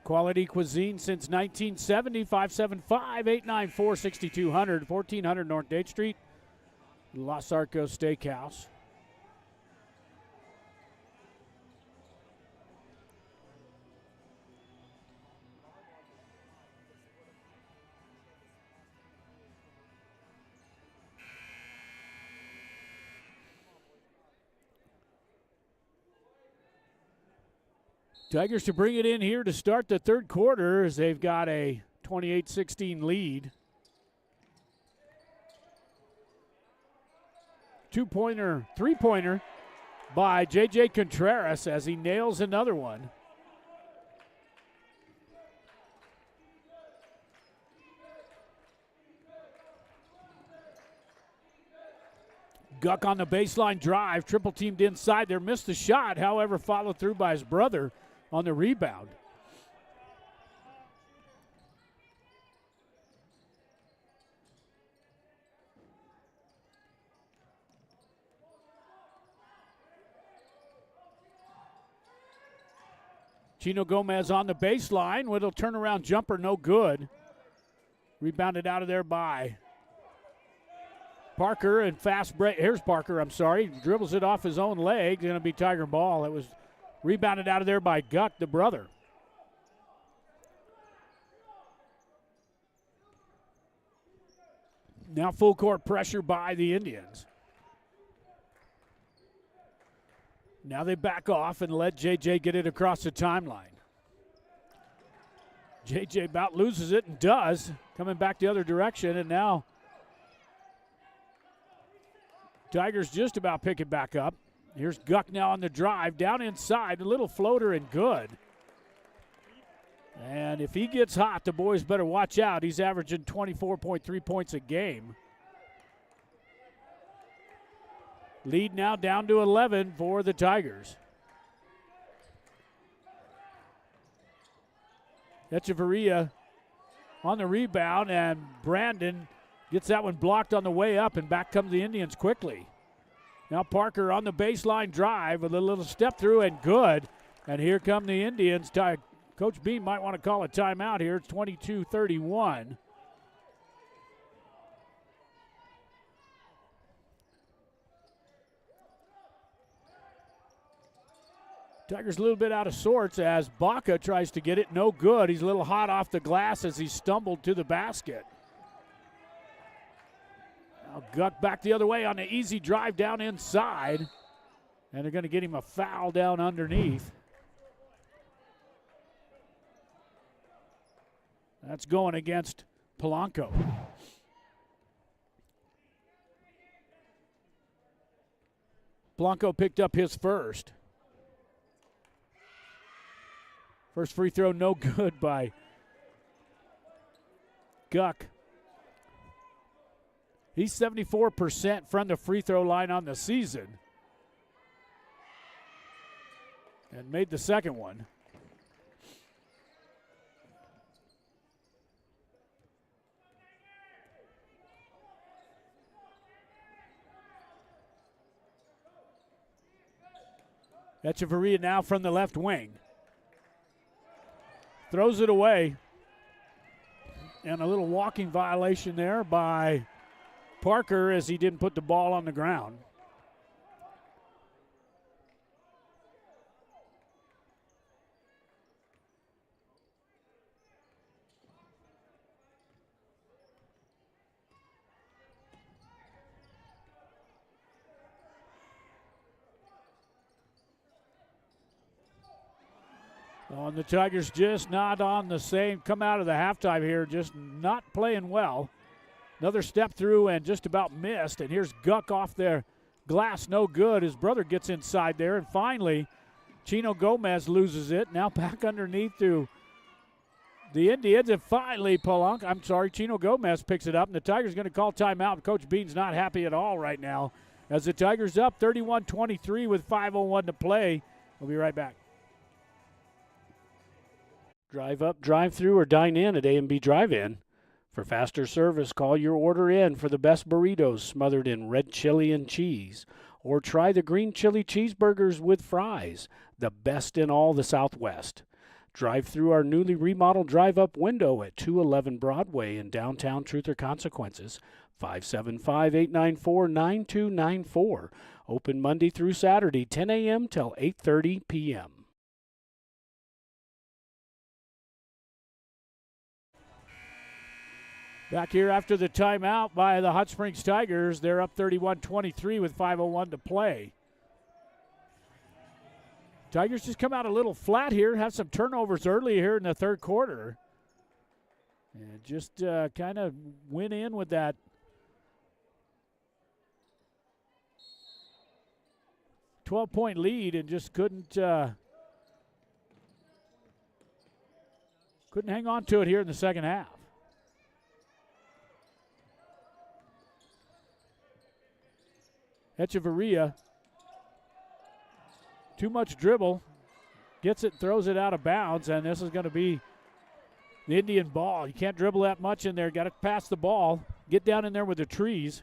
S1: Quality cuisine since 1970, 575-894-6200, 1400 North Date Street, Los Arcos Steakhouse. Tigers to bring it in here to start the third quarter as they've got a 28-16 lead. Three-pointer by J.J. Contreras as he nails another one. Guck on the baseline drive, triple teamed inside there, missed the shot, however followed through by his brother on the rebound. Chino Gomez on the baseline with a turnaround jumper, no good. Rebounded out of there by Parker, and fast break. Here's Parker, dribbles it off his own leg. Going to be Tiger ball. It was rebounded out of there by Guck, the brother. Now full court pressure by the Indians. Now they back off and let JJ get it across the timeline. JJ about loses it and does. Coming back the other direction, and now Tigers just about pick it back up. Here's Guck now on the drive, down inside, a little floater and good. And if he gets hot, the boys better watch out. He's averaging 24.3 points a game. Lead now down to 11 for the Tigers. Echeverria on the rebound, and Brandon gets that one blocked on the way up, and back come the Indians quickly. Now Parker on the baseline drive with a little step through and good. And here come the Indians. Coach Beam might want to call a timeout here. It's 22-31. Tigers a little bit out of sorts as Baca tries to get it. No good. He's a little hot off the glass as he stumbled to the basket. Now Guck back the other way on the easy drive down inside. And they're going to get him a foul down underneath. That's going against Polanco. Polanco picked up his first. First free throw no good by Guck. He's 74% from the free throw line on the season. And made the second one. Echeverria now from the left wing. Throws it away. And a little walking violation there by Parker as he didn't put the ball on the ground. Oh, and the Tigers just not on the same, come out of the halftime here, just not playing well. Another step through and just about missed. And here's Guck off their glass, no good. His brother gets inside there. And finally, Chino Gomez loses it. Now back underneath to the Indians. And finally, Chino Gomez picks it up. And the Tigers going to call timeout. Coach Bean's not happy at all right now as the Tigers up 31-23 with 5:01 to play. We'll be right back. Drive up, drive through, or dine in at A&B Drive-In. For faster service, call your order in for the best burritos smothered in red chili and cheese. Or try the green chili cheeseburgers with fries, the best in all the Southwest. Drive through our newly remodeled drive-up window at 211 Broadway in downtown Truth or Consequences. 575-894-9294. Open Monday through Saturday, 10 a.m. till 8:30 p.m. Back here after the timeout by the Hot Springs Tigers. They're up 31-23 with 5:01 to play. Tigers just come out a little flat here, have some turnovers early here in the third quarter. And just kind of went in with that .12 lead and just couldn't hang on to it here in the second half. Echeverria, too much dribble, gets it, throws it out of bounds, and this is going to be the Indian ball. You can't dribble that much in there. Got to pass the ball, get down in there with the trees.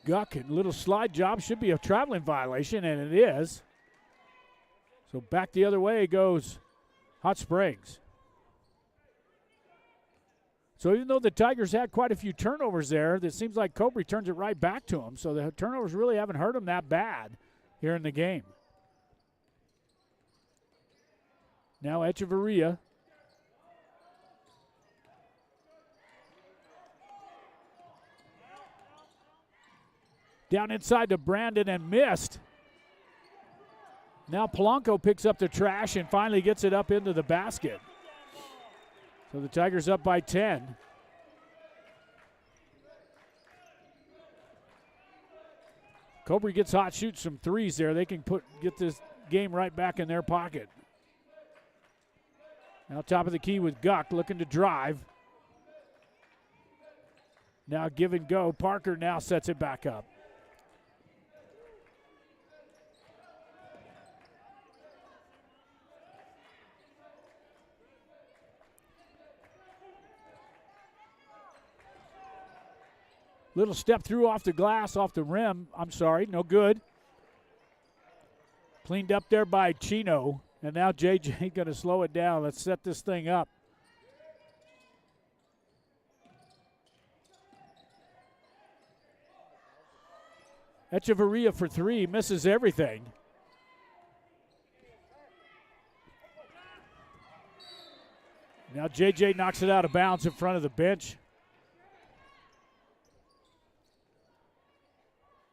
S1: Guck, a little slide job, should be a traveling violation, and it is. So back the other way goes Hot Springs. So even though the Tigers had quite a few turnovers there, it seems like Cobre turns it right back to them. So the turnovers really haven't hurt them that bad here in the game. Now Echeverria. Down inside to Brandon and missed. Now Polanco picks up the trash and finally gets it up into the basket. So the Tigers up by 10. Cobre gets hot, shoots some threes there. They can get this game right back in their pocket. Now top of the key with Guck looking to drive. Now give and go. Parker now sets it back up. Little step through off the glass, off the rim. I'm sorry, no good. Cleaned up there by Chino. And now JJ going to slow it down. Let's set this thing up. Echeverria for three, misses everything. Now JJ knocks it out of bounds in front of the bench.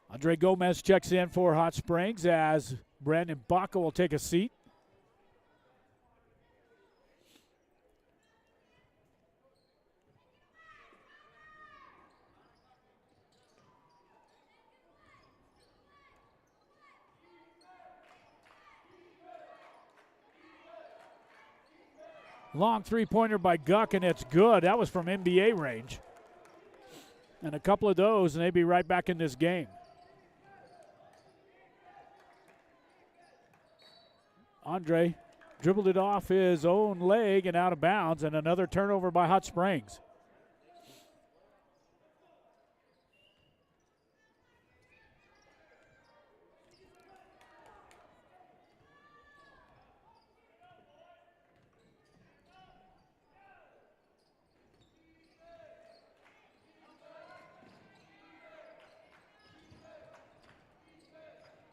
S1: Andre Gomez checks in for Hot Springs as Brandon Baca will take a seat. Long three-pointer by Guck, and it's good. That was from NBA range. And a couple of those, and they'd be right back in this game. Andre dribbled it off his own leg and out of bounds, and another turnover by Hot Springs.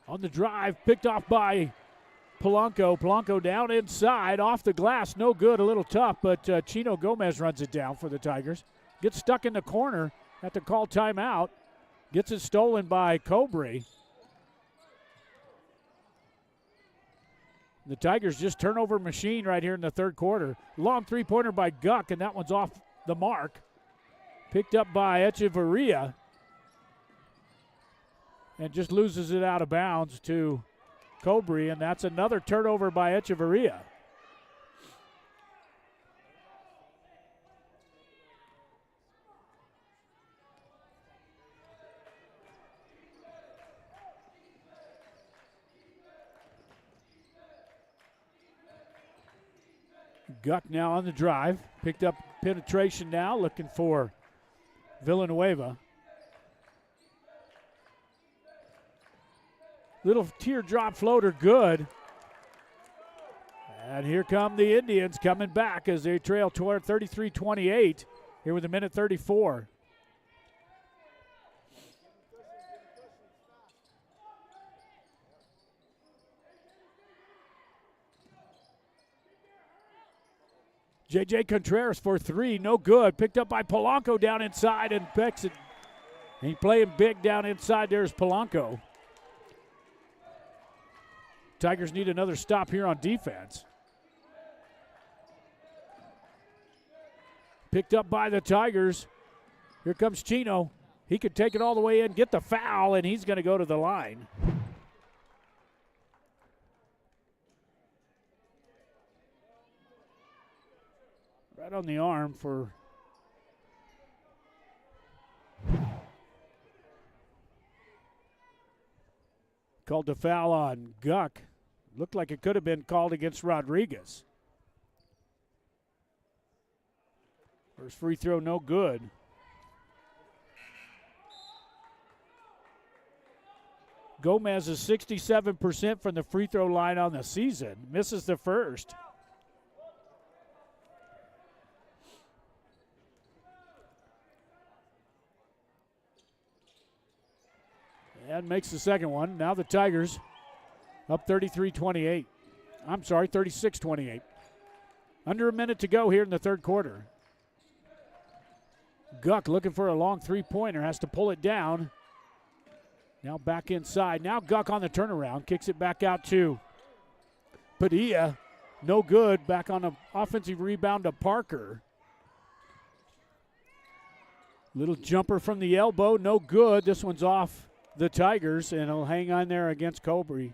S1: On the drive, picked off by Polanco. Polanco down inside, off the glass, no good, a little tough, but Chino Gomez runs it down for the Tigers. Gets stuck in the corner, have to call timeout. Gets it stolen by Cobre. The Tigers just turnover machine right here in the third quarter. Long three-pointer by Guck, and that one's off the mark. Picked up by Echeverria. And just loses it out of bounds to Cobre, and that's another turnover by Echeverria. Guck now on the drive. Picked up penetration now, looking for Villanueva. Little teardrop floater, good. And here come the Indians coming back as they trail toward 33-28 here with a minute 34. J.J. Contreras for three, no good. Picked up by Polanco down inside and picks it. He playing big down inside. There's Polanco. Tigers need another stop here on defense. Picked up by the Tigers. Here comes Chino. He could take it all the way in, get the foul, and he's going to go to the line. Right on the arm for called the foul on Guck. Looked like it could have been called against Rodriguez. First free throw, no good. Gomez is 67% from the free throw line on the season. Misses the first. And makes the second one. Now the Tigers up 33-28. I'm sorry, 36-28. Under a minute to go here in the third quarter. Guck looking for a long three-pointer. Has to pull it down. Now back inside. Now Guck on the turnaround. Kicks it back out to Padilla. No good. Back on an offensive rebound to Parker. Little jumper from the elbow. No good. This one's off the Tigers, and it'll hang on there against Cobre.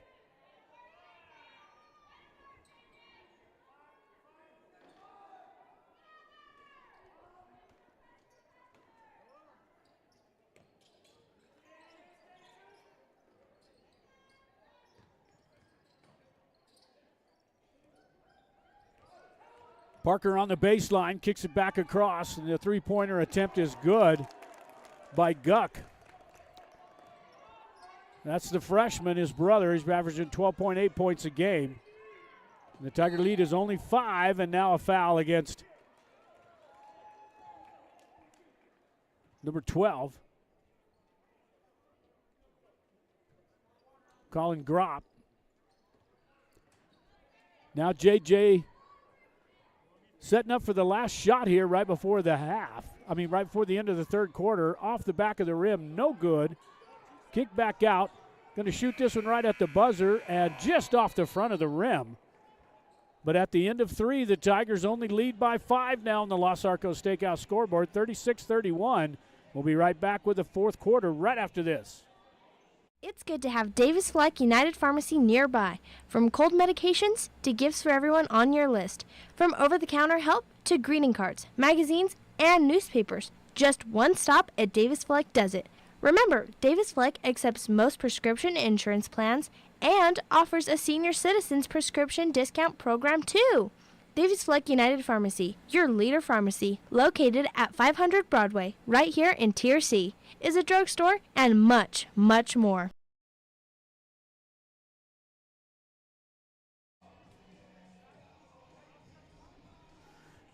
S1: Parker on the baseline, kicks it back across, and the three-pointer attempt is good by Guck. That's the freshman, his brother. He's averaging 12.8 points a game. The Tiger lead is only 5, and now a foul against number 12. Colin Gropp. Now J.J. setting up for the last shot here right before the half. Right before the end of the third quarter. Off the back of the rim, no good. Kick back out. Going to shoot this one right at the buzzer and just off the front of the rim. But at the end of 3, the Tigers only lead by 5 now on the Los Arcos Steakhouse scoreboard, 36-31. We'll be right back with the fourth quarter right after this.
S9: It's good to have Davis Fleck United Pharmacy nearby. From cold medications to gifts for everyone on your list. From over-the-counter help to greeting cards, magazines, and newspapers. Just one stop at Davis Fleck does it. Remember, Davis Fleck accepts most prescription insurance plans and offers a senior citizens prescription discount program too. Davis Fleck United Pharmacy, your leader pharmacy, located at 500 Broadway, right here in Tier C, is a drugstore and much, much more.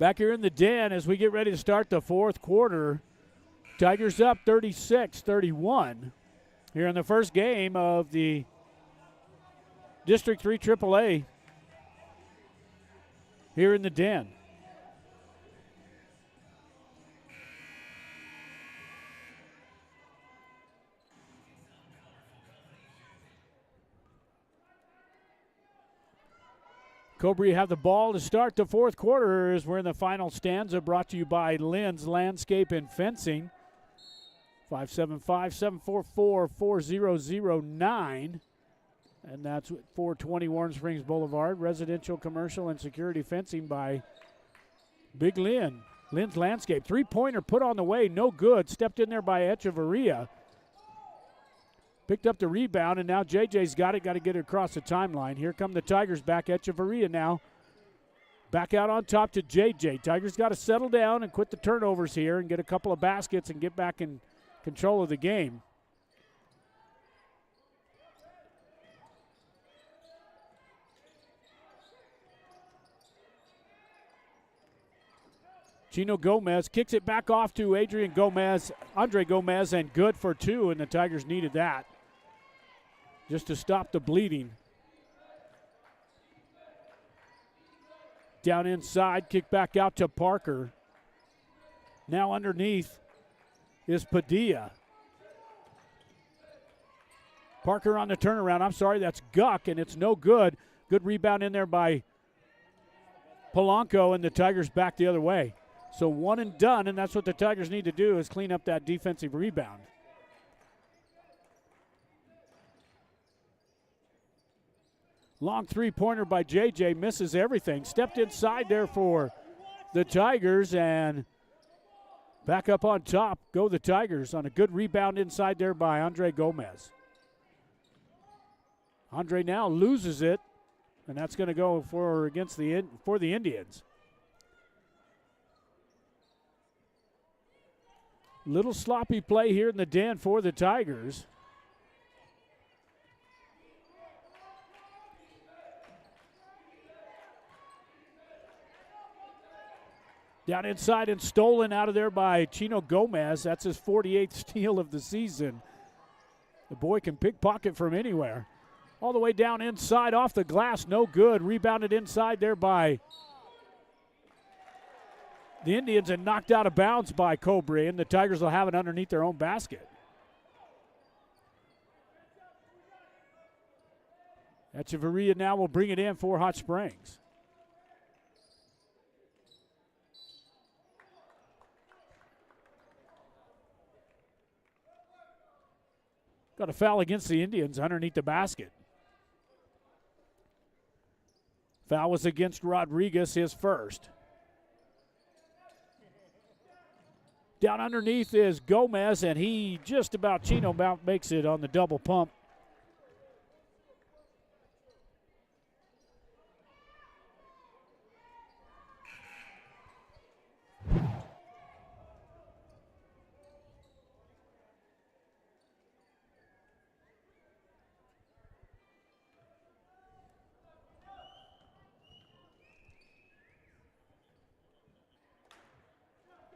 S1: Back here in the den as we get ready to start the fourth quarter. Tigers up 36-31 here in the first game of the District 3 AAA here in the den. Cobre have the ball to start the fourth quarter as we're in the final stanza, brought to you by Lynn's Landscape and Fencing. 575-744-4009. And that's 420 Warren Springs Boulevard. Residential, commercial, and security fencing by Big Lynn. Lynn's Landscape. Three-pointer put on the way. No good. Stepped in there by Echeverria. Picked up the rebound, and now JJ's got it. Got to get it across the timeline. Here come the Tigers back. Echeverria now Back out on top to JJ. Tigers got to settle down and quit the turnovers here and get a couple of baskets and get back in control of the game. Chino Gomez kicks it back off to Andre Gomez, and good for two, and the Tigers needed that just to stop the bleeding. Down inside, kick back out to Parker. Now underneath is Padilla. Parker on the turnaround. I'm sorry, that's Guck, and it's no good. Good rebound in there by Polanco, and the Tigers back the other way. So one and done, and that's what the Tigers need to do is clean up that defensive rebound. Long three-pointer by JJ, misses everything. Stepped inside there for the Tigers, and back up on top go the Tigers on a good rebound inside there by Andre Gomez. Andre now loses it, and that's going to go for the Indians. Little sloppy play here in the den for the Tigers. Down inside and stolen out of there by Chino Gomez. That's his 48th steal of the season. The boy can pickpocket from anywhere. All the way down inside off the glass, no good. Rebounded inside there by the Indians and knocked out of bounds by Cobre, and the Tigers will have it underneath their own basket. Echeverria now will bring it in for Hot Springs. Got a foul against the Indians underneath the basket. Foul was against Rodriguez, his first. Down underneath is Gomez, and he just about, Chino about makes it on the double pump.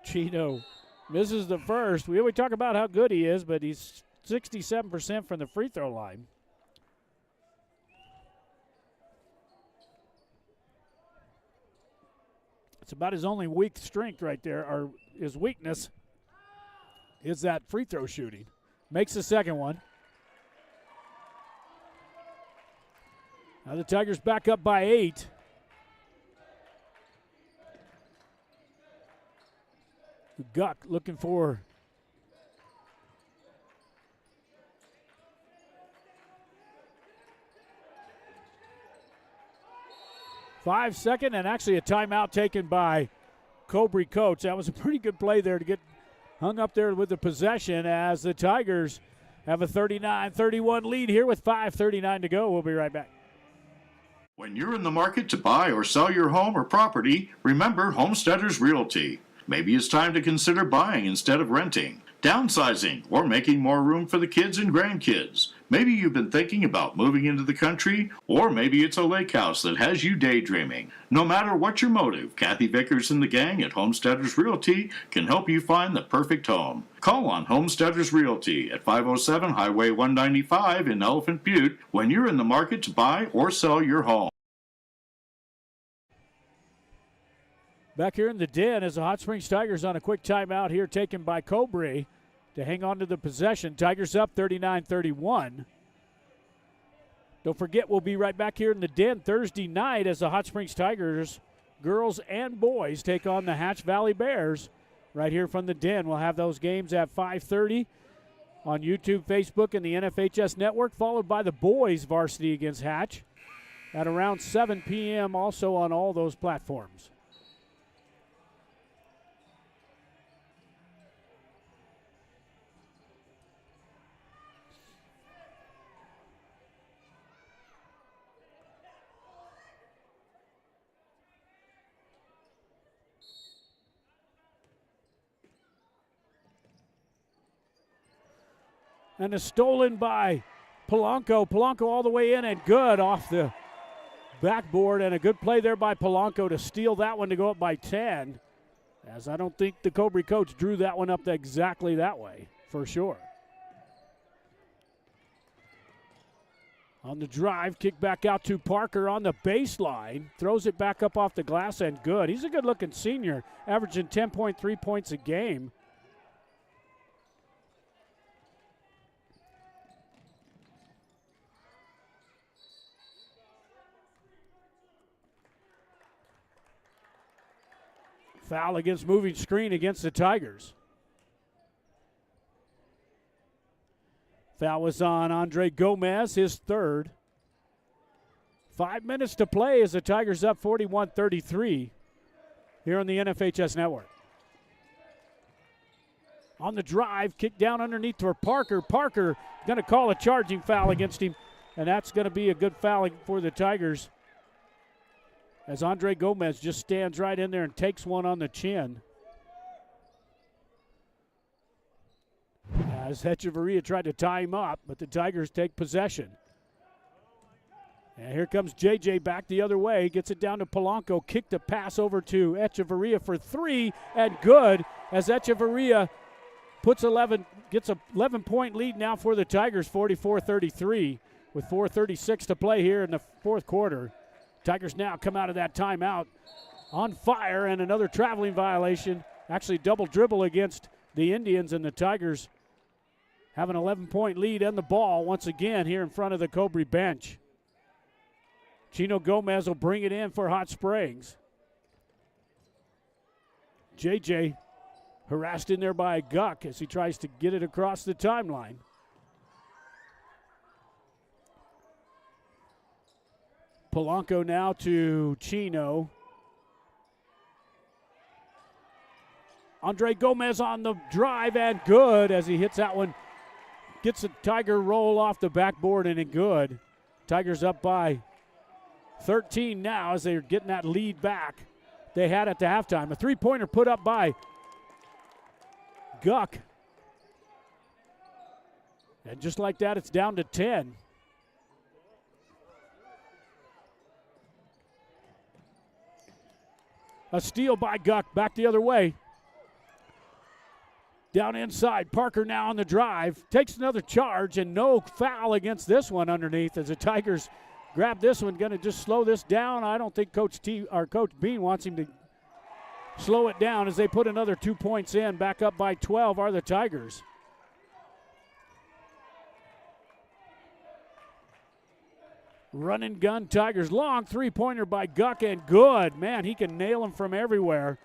S1: Chino misses the first. We always talk about how good he is, but he's 67% from the free throw line. It's about his only weak strength right there, or his weakness is that free throw shooting. Makes the second one. Now the Tigers back up by 8. Guck looking for .5 and actually a timeout taken by Cobre coach. That was a pretty good play there to get hung up there with the possession as the Tigers have a 39-31 lead here with 5:39 to go. We'll be right back.
S10: When you're in the market to buy or sell your home or property, remember Homesteaders Realty. Maybe it's time to consider buying instead of renting, downsizing, or making more room for the kids and grandkids. Maybe you've been thinking about moving into the country, or maybe it's a lake house that has you daydreaming. No matter what your motive, Kathy Vickers and the gang at Homesteaders Realty can help you find the perfect home. Call on Homesteaders Realty at 507 Highway 195 in Elephant Butte when you're in the market to buy or sell your home.
S1: Back here in the den as the Hot Springs Tigers on a quick timeout here taken by Cobre to hang on to the possession. Tigers up 39-31. Don't forget, we'll be right back here in the den Thursday night as the Hot Springs Tigers, girls and boys, take on the Hatch Valley Bears right here from the den. We'll have those games at 5:30 on YouTube, Facebook, and the NFHS Network, followed by the boys varsity against Hatch at around 7 p.m. also on all those platforms. And is stolen by Polanco. Polanco all the way in and good off the backboard, and a good play there by Polanco to steal that one to go up by 10. As I don't think the Cobre coach drew that one up exactly that way, for sure. On the drive, kick back out to Parker on the baseline. Throws it back up off the glass and good. He's a good-looking senior, averaging 10.3 points a game. Foul against moving screen against the Tigers. Foul was on Andre Gomez, his third. 5 minutes to play as the Tigers up 41-33 here on the NFHS Network. On the drive, kick down underneath for Parker. Parker going to call a charging foul against him, and that's going to be a good foul for the Tigers, as Andre Gomez just stands right in there and takes one on the chin. As Echeverria tried to tie him up, but the Tigers take possession. And here comes JJ back the other way, gets it down to Polanco, kick the pass over to Echeverria for three, and good, as Echeverria gets an 11-point lead now for the Tigers, 44-33, with 4:36 to play here in the fourth quarter. Tigers now come out of that timeout on fire, and another traveling violation. Actually double dribble against the Indians, and the Tigers have an 11-point lead and the ball once again here in front of the Cobre bench. Chino Gomez will bring it in for Hot Springs. JJ harassed in there by Guck as he tries to get it across the timeline. Polanco now to Chino. Andre Gomez on the drive and good as he hits that one. Gets a Tiger roll off the backboard and it good. Tigers up by 13 now as they're getting that lead back they had at the halftime. A three-pointer put up by Guck. And just like that, it's down to 10. A steal by Guck, back the other way. Down inside, Parker now on the drive. Takes another charge, and no foul against this one underneath as the Tigers grab this one. Going to just slow this down. I don't think Coach Bean wants him to slow it down as they put another 2 points in. Back up by 12 are the Tigers. Run and gun Tigers. Long three-pointer by Guck and good. Man, he can nail them from everywhere.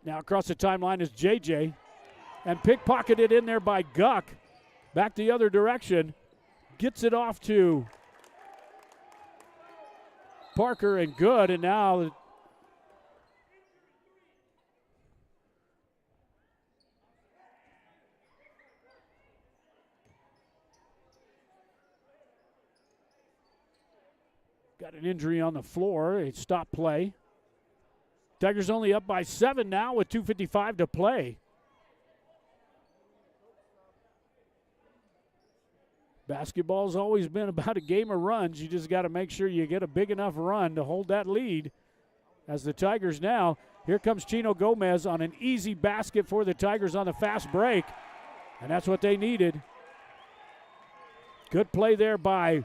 S1: Now across the timeline is JJ. And pickpocketed in there by Guck. Back the other direction. Gets it off to Parker and good. And now got an injury on the floor. A stop play. Tigers only up by 7 now with 2:55 to play. Basketball's always been about a game of runs. You just got to make sure you get a big enough run to hold that lead. As the Tigers now, here comes Chino Gomez on an easy basket for the Tigers on the fast break. And that's what they needed. Good play there by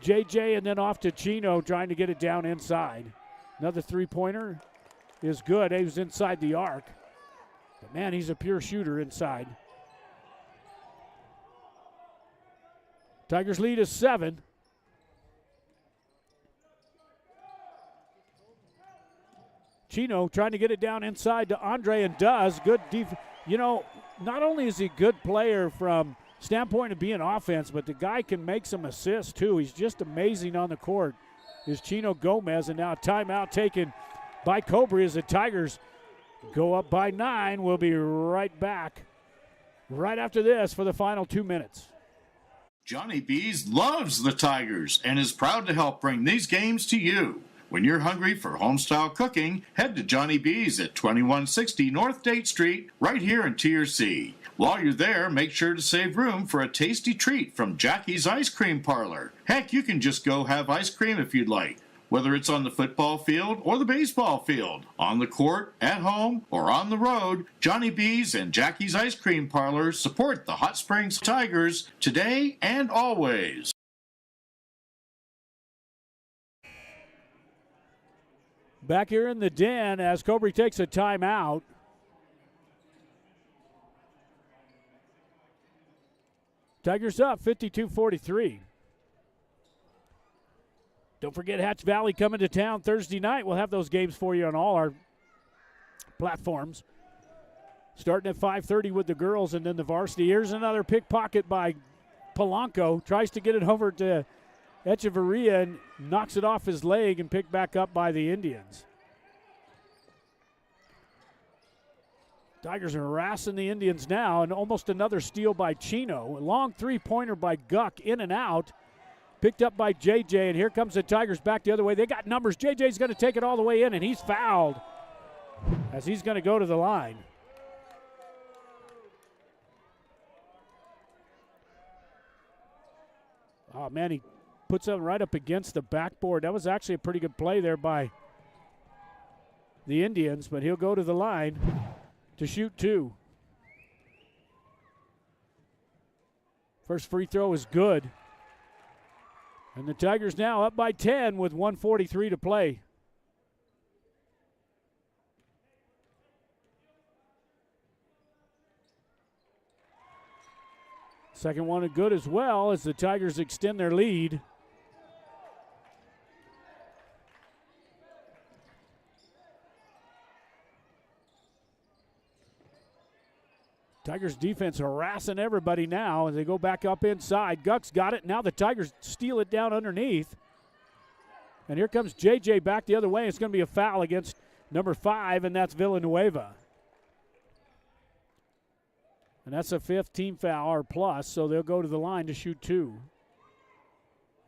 S1: JJ, and then off to Chino trying to get it down inside. Another three-pointer is good. He was inside the arc. But man, he's a pure shooter inside. Tigers lead is 7. Chino trying to get it down inside to Andre and does. Good defense. You know, not only is he a good player from standpoint of being offense, but the guy can make some assists too. He's just amazing on the court. Is Chino Gomez, and now a timeout taken by Cobre as the Tigers go up by 9. We'll be right back right after this for the final 2 minutes.
S10: Johnny B's loves the Tigers and is proud to help bring these games to you. When you're hungry for home-style cooking, head to Johnny B's at 2160 North Date Street, right here in Tier C. While you're there, make sure to save room for a tasty treat from Jackie's Ice Cream Parlor. Heck, you can just go have ice cream if you'd like. Whether it's on the football field or the baseball field, on the court, at home, or on the road, Johnny B's and Jackie's Ice Cream Parlor support the Hot Springs Tigers today and always.
S1: Back here in the den as Cobre takes a timeout. Tigers up 52-43. Don't forget Hatch Valley coming to town Thursday night. We'll have those games for you on all our platforms. Starting at 5:30 with the girls and then the varsity. Here's another pickpocket by Polanco. Tries to get it over to Echeverria and knocks it off his leg and picked back up by the Indians. Tigers are harassing the Indians now, and almost another steal by Chino. A long three-pointer by Guck, in and out. Picked up by JJ, and here comes the Tigers back the other way. They got numbers. JJ's going to take it all the way in, and he's fouled as he's going to go to the line. Oh, man, he puts it right up against the backboard. That was actually a pretty good play there by the Indians, but he'll go to the line to shoot two. First free throw is good. And the Tigers now up by 10 with 1:43 to play. Second one good as well as the Tigers extend their lead. Tigers defense harassing everybody now as they go back up inside. Guck's got it. Now the Tigers steal it down underneath. And here comes JJ back the other way. It's going to be a foul against number 5, and that's Villanueva. And that's a 5th team foul or plus, so they'll go to the line to shoot two.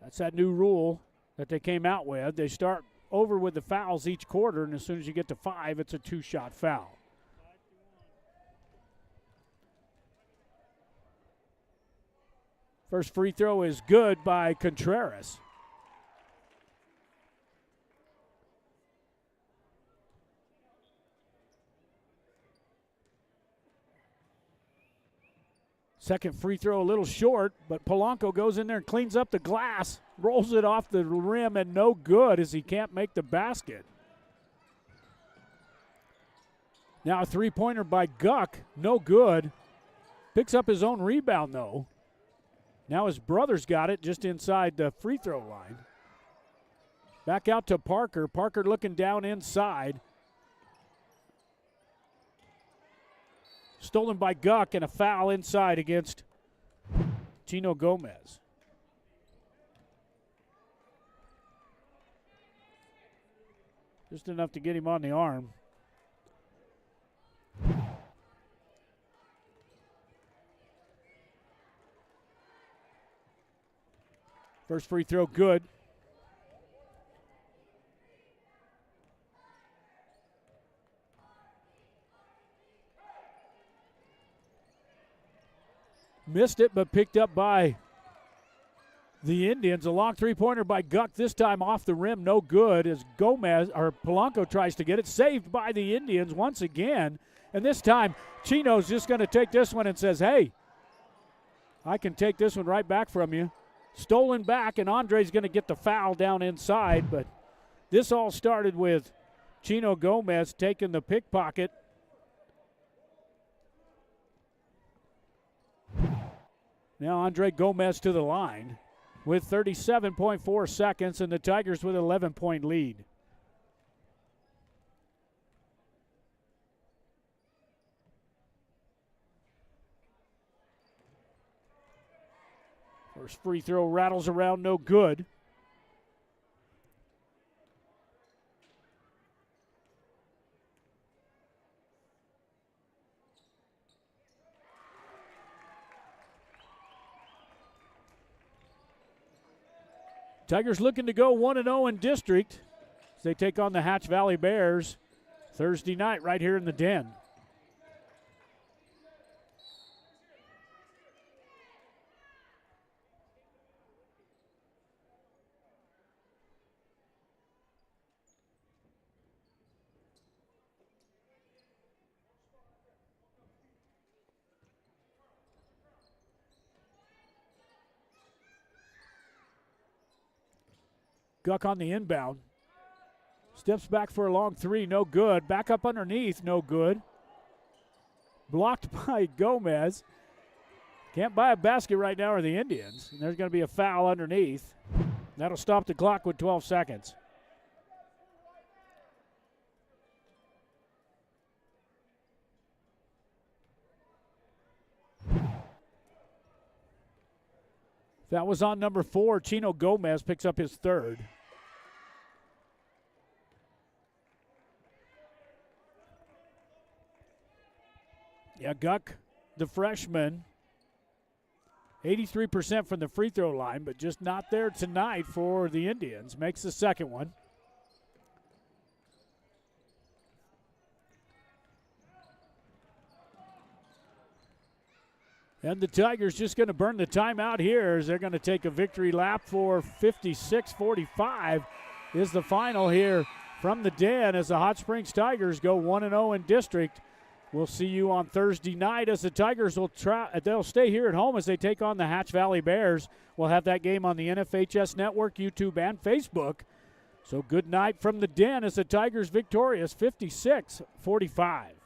S1: That's that new rule that they came out with. They start over with the fouls each quarter, and as soon as you get to 5, it's a 2-shot foul. First free throw is good by Contreras. Second free throw a little short, but Polanco goes in there and cleans up the glass, rolls it off the rim, and no good as he can't make the basket. Now a three-pointer by Guck, no good. Picks up his own rebound, though. Now his brother's got it just inside the free throw line. Back out to Parker. Parker looking down inside. Stolen by Guck and a foul inside against Chino Gomez. Just enough to get him on the arm. First free throw good. Missed it, but picked up by the Indians. A long three-pointer by Guck, this time off the rim, no good as Polanco tries to get it. Saved by the Indians once again. And this time, Chino's just going to take this one and says, hey, I can take this one right back from you. Stolen back, and Andre's going to get the foul down inside, but this all started with Chino Gomez taking the pickpocket. Now Andre Gomez to the line with 37.4 seconds, and the Tigers with an 11-point lead. First free throw rattles around, no good. Tigers looking to go 1-0 in district. as they take on the Hatch Valley Bears Thursday night right here in the Den. Guck on the inbound. Steps back for a long three, no good. Back up underneath, no good. Blocked by Gomez. Can't buy a basket right now are the Indians. And there's going to be a foul underneath. That'll stop the clock with 12 seconds. That was on number 4. Chino Gomez picks up his third. Yeah, Guck, the freshman, 83% from the free throw line, but just not there tonight for the Indians. Makes the second one. And the Tigers just going to burn the timeout here as they're going to take a victory lap for 56-45 is the final here from the Den as the Hot Springs Tigers go 1-0 in district. We'll see you on Thursday night as the Tigers they'll stay here at home as they take on the Hatch Valley Bears. We'll have that game on the NFHS Network, YouTube, and Facebook. So good night from the Den as the Tigers victorious 56-45.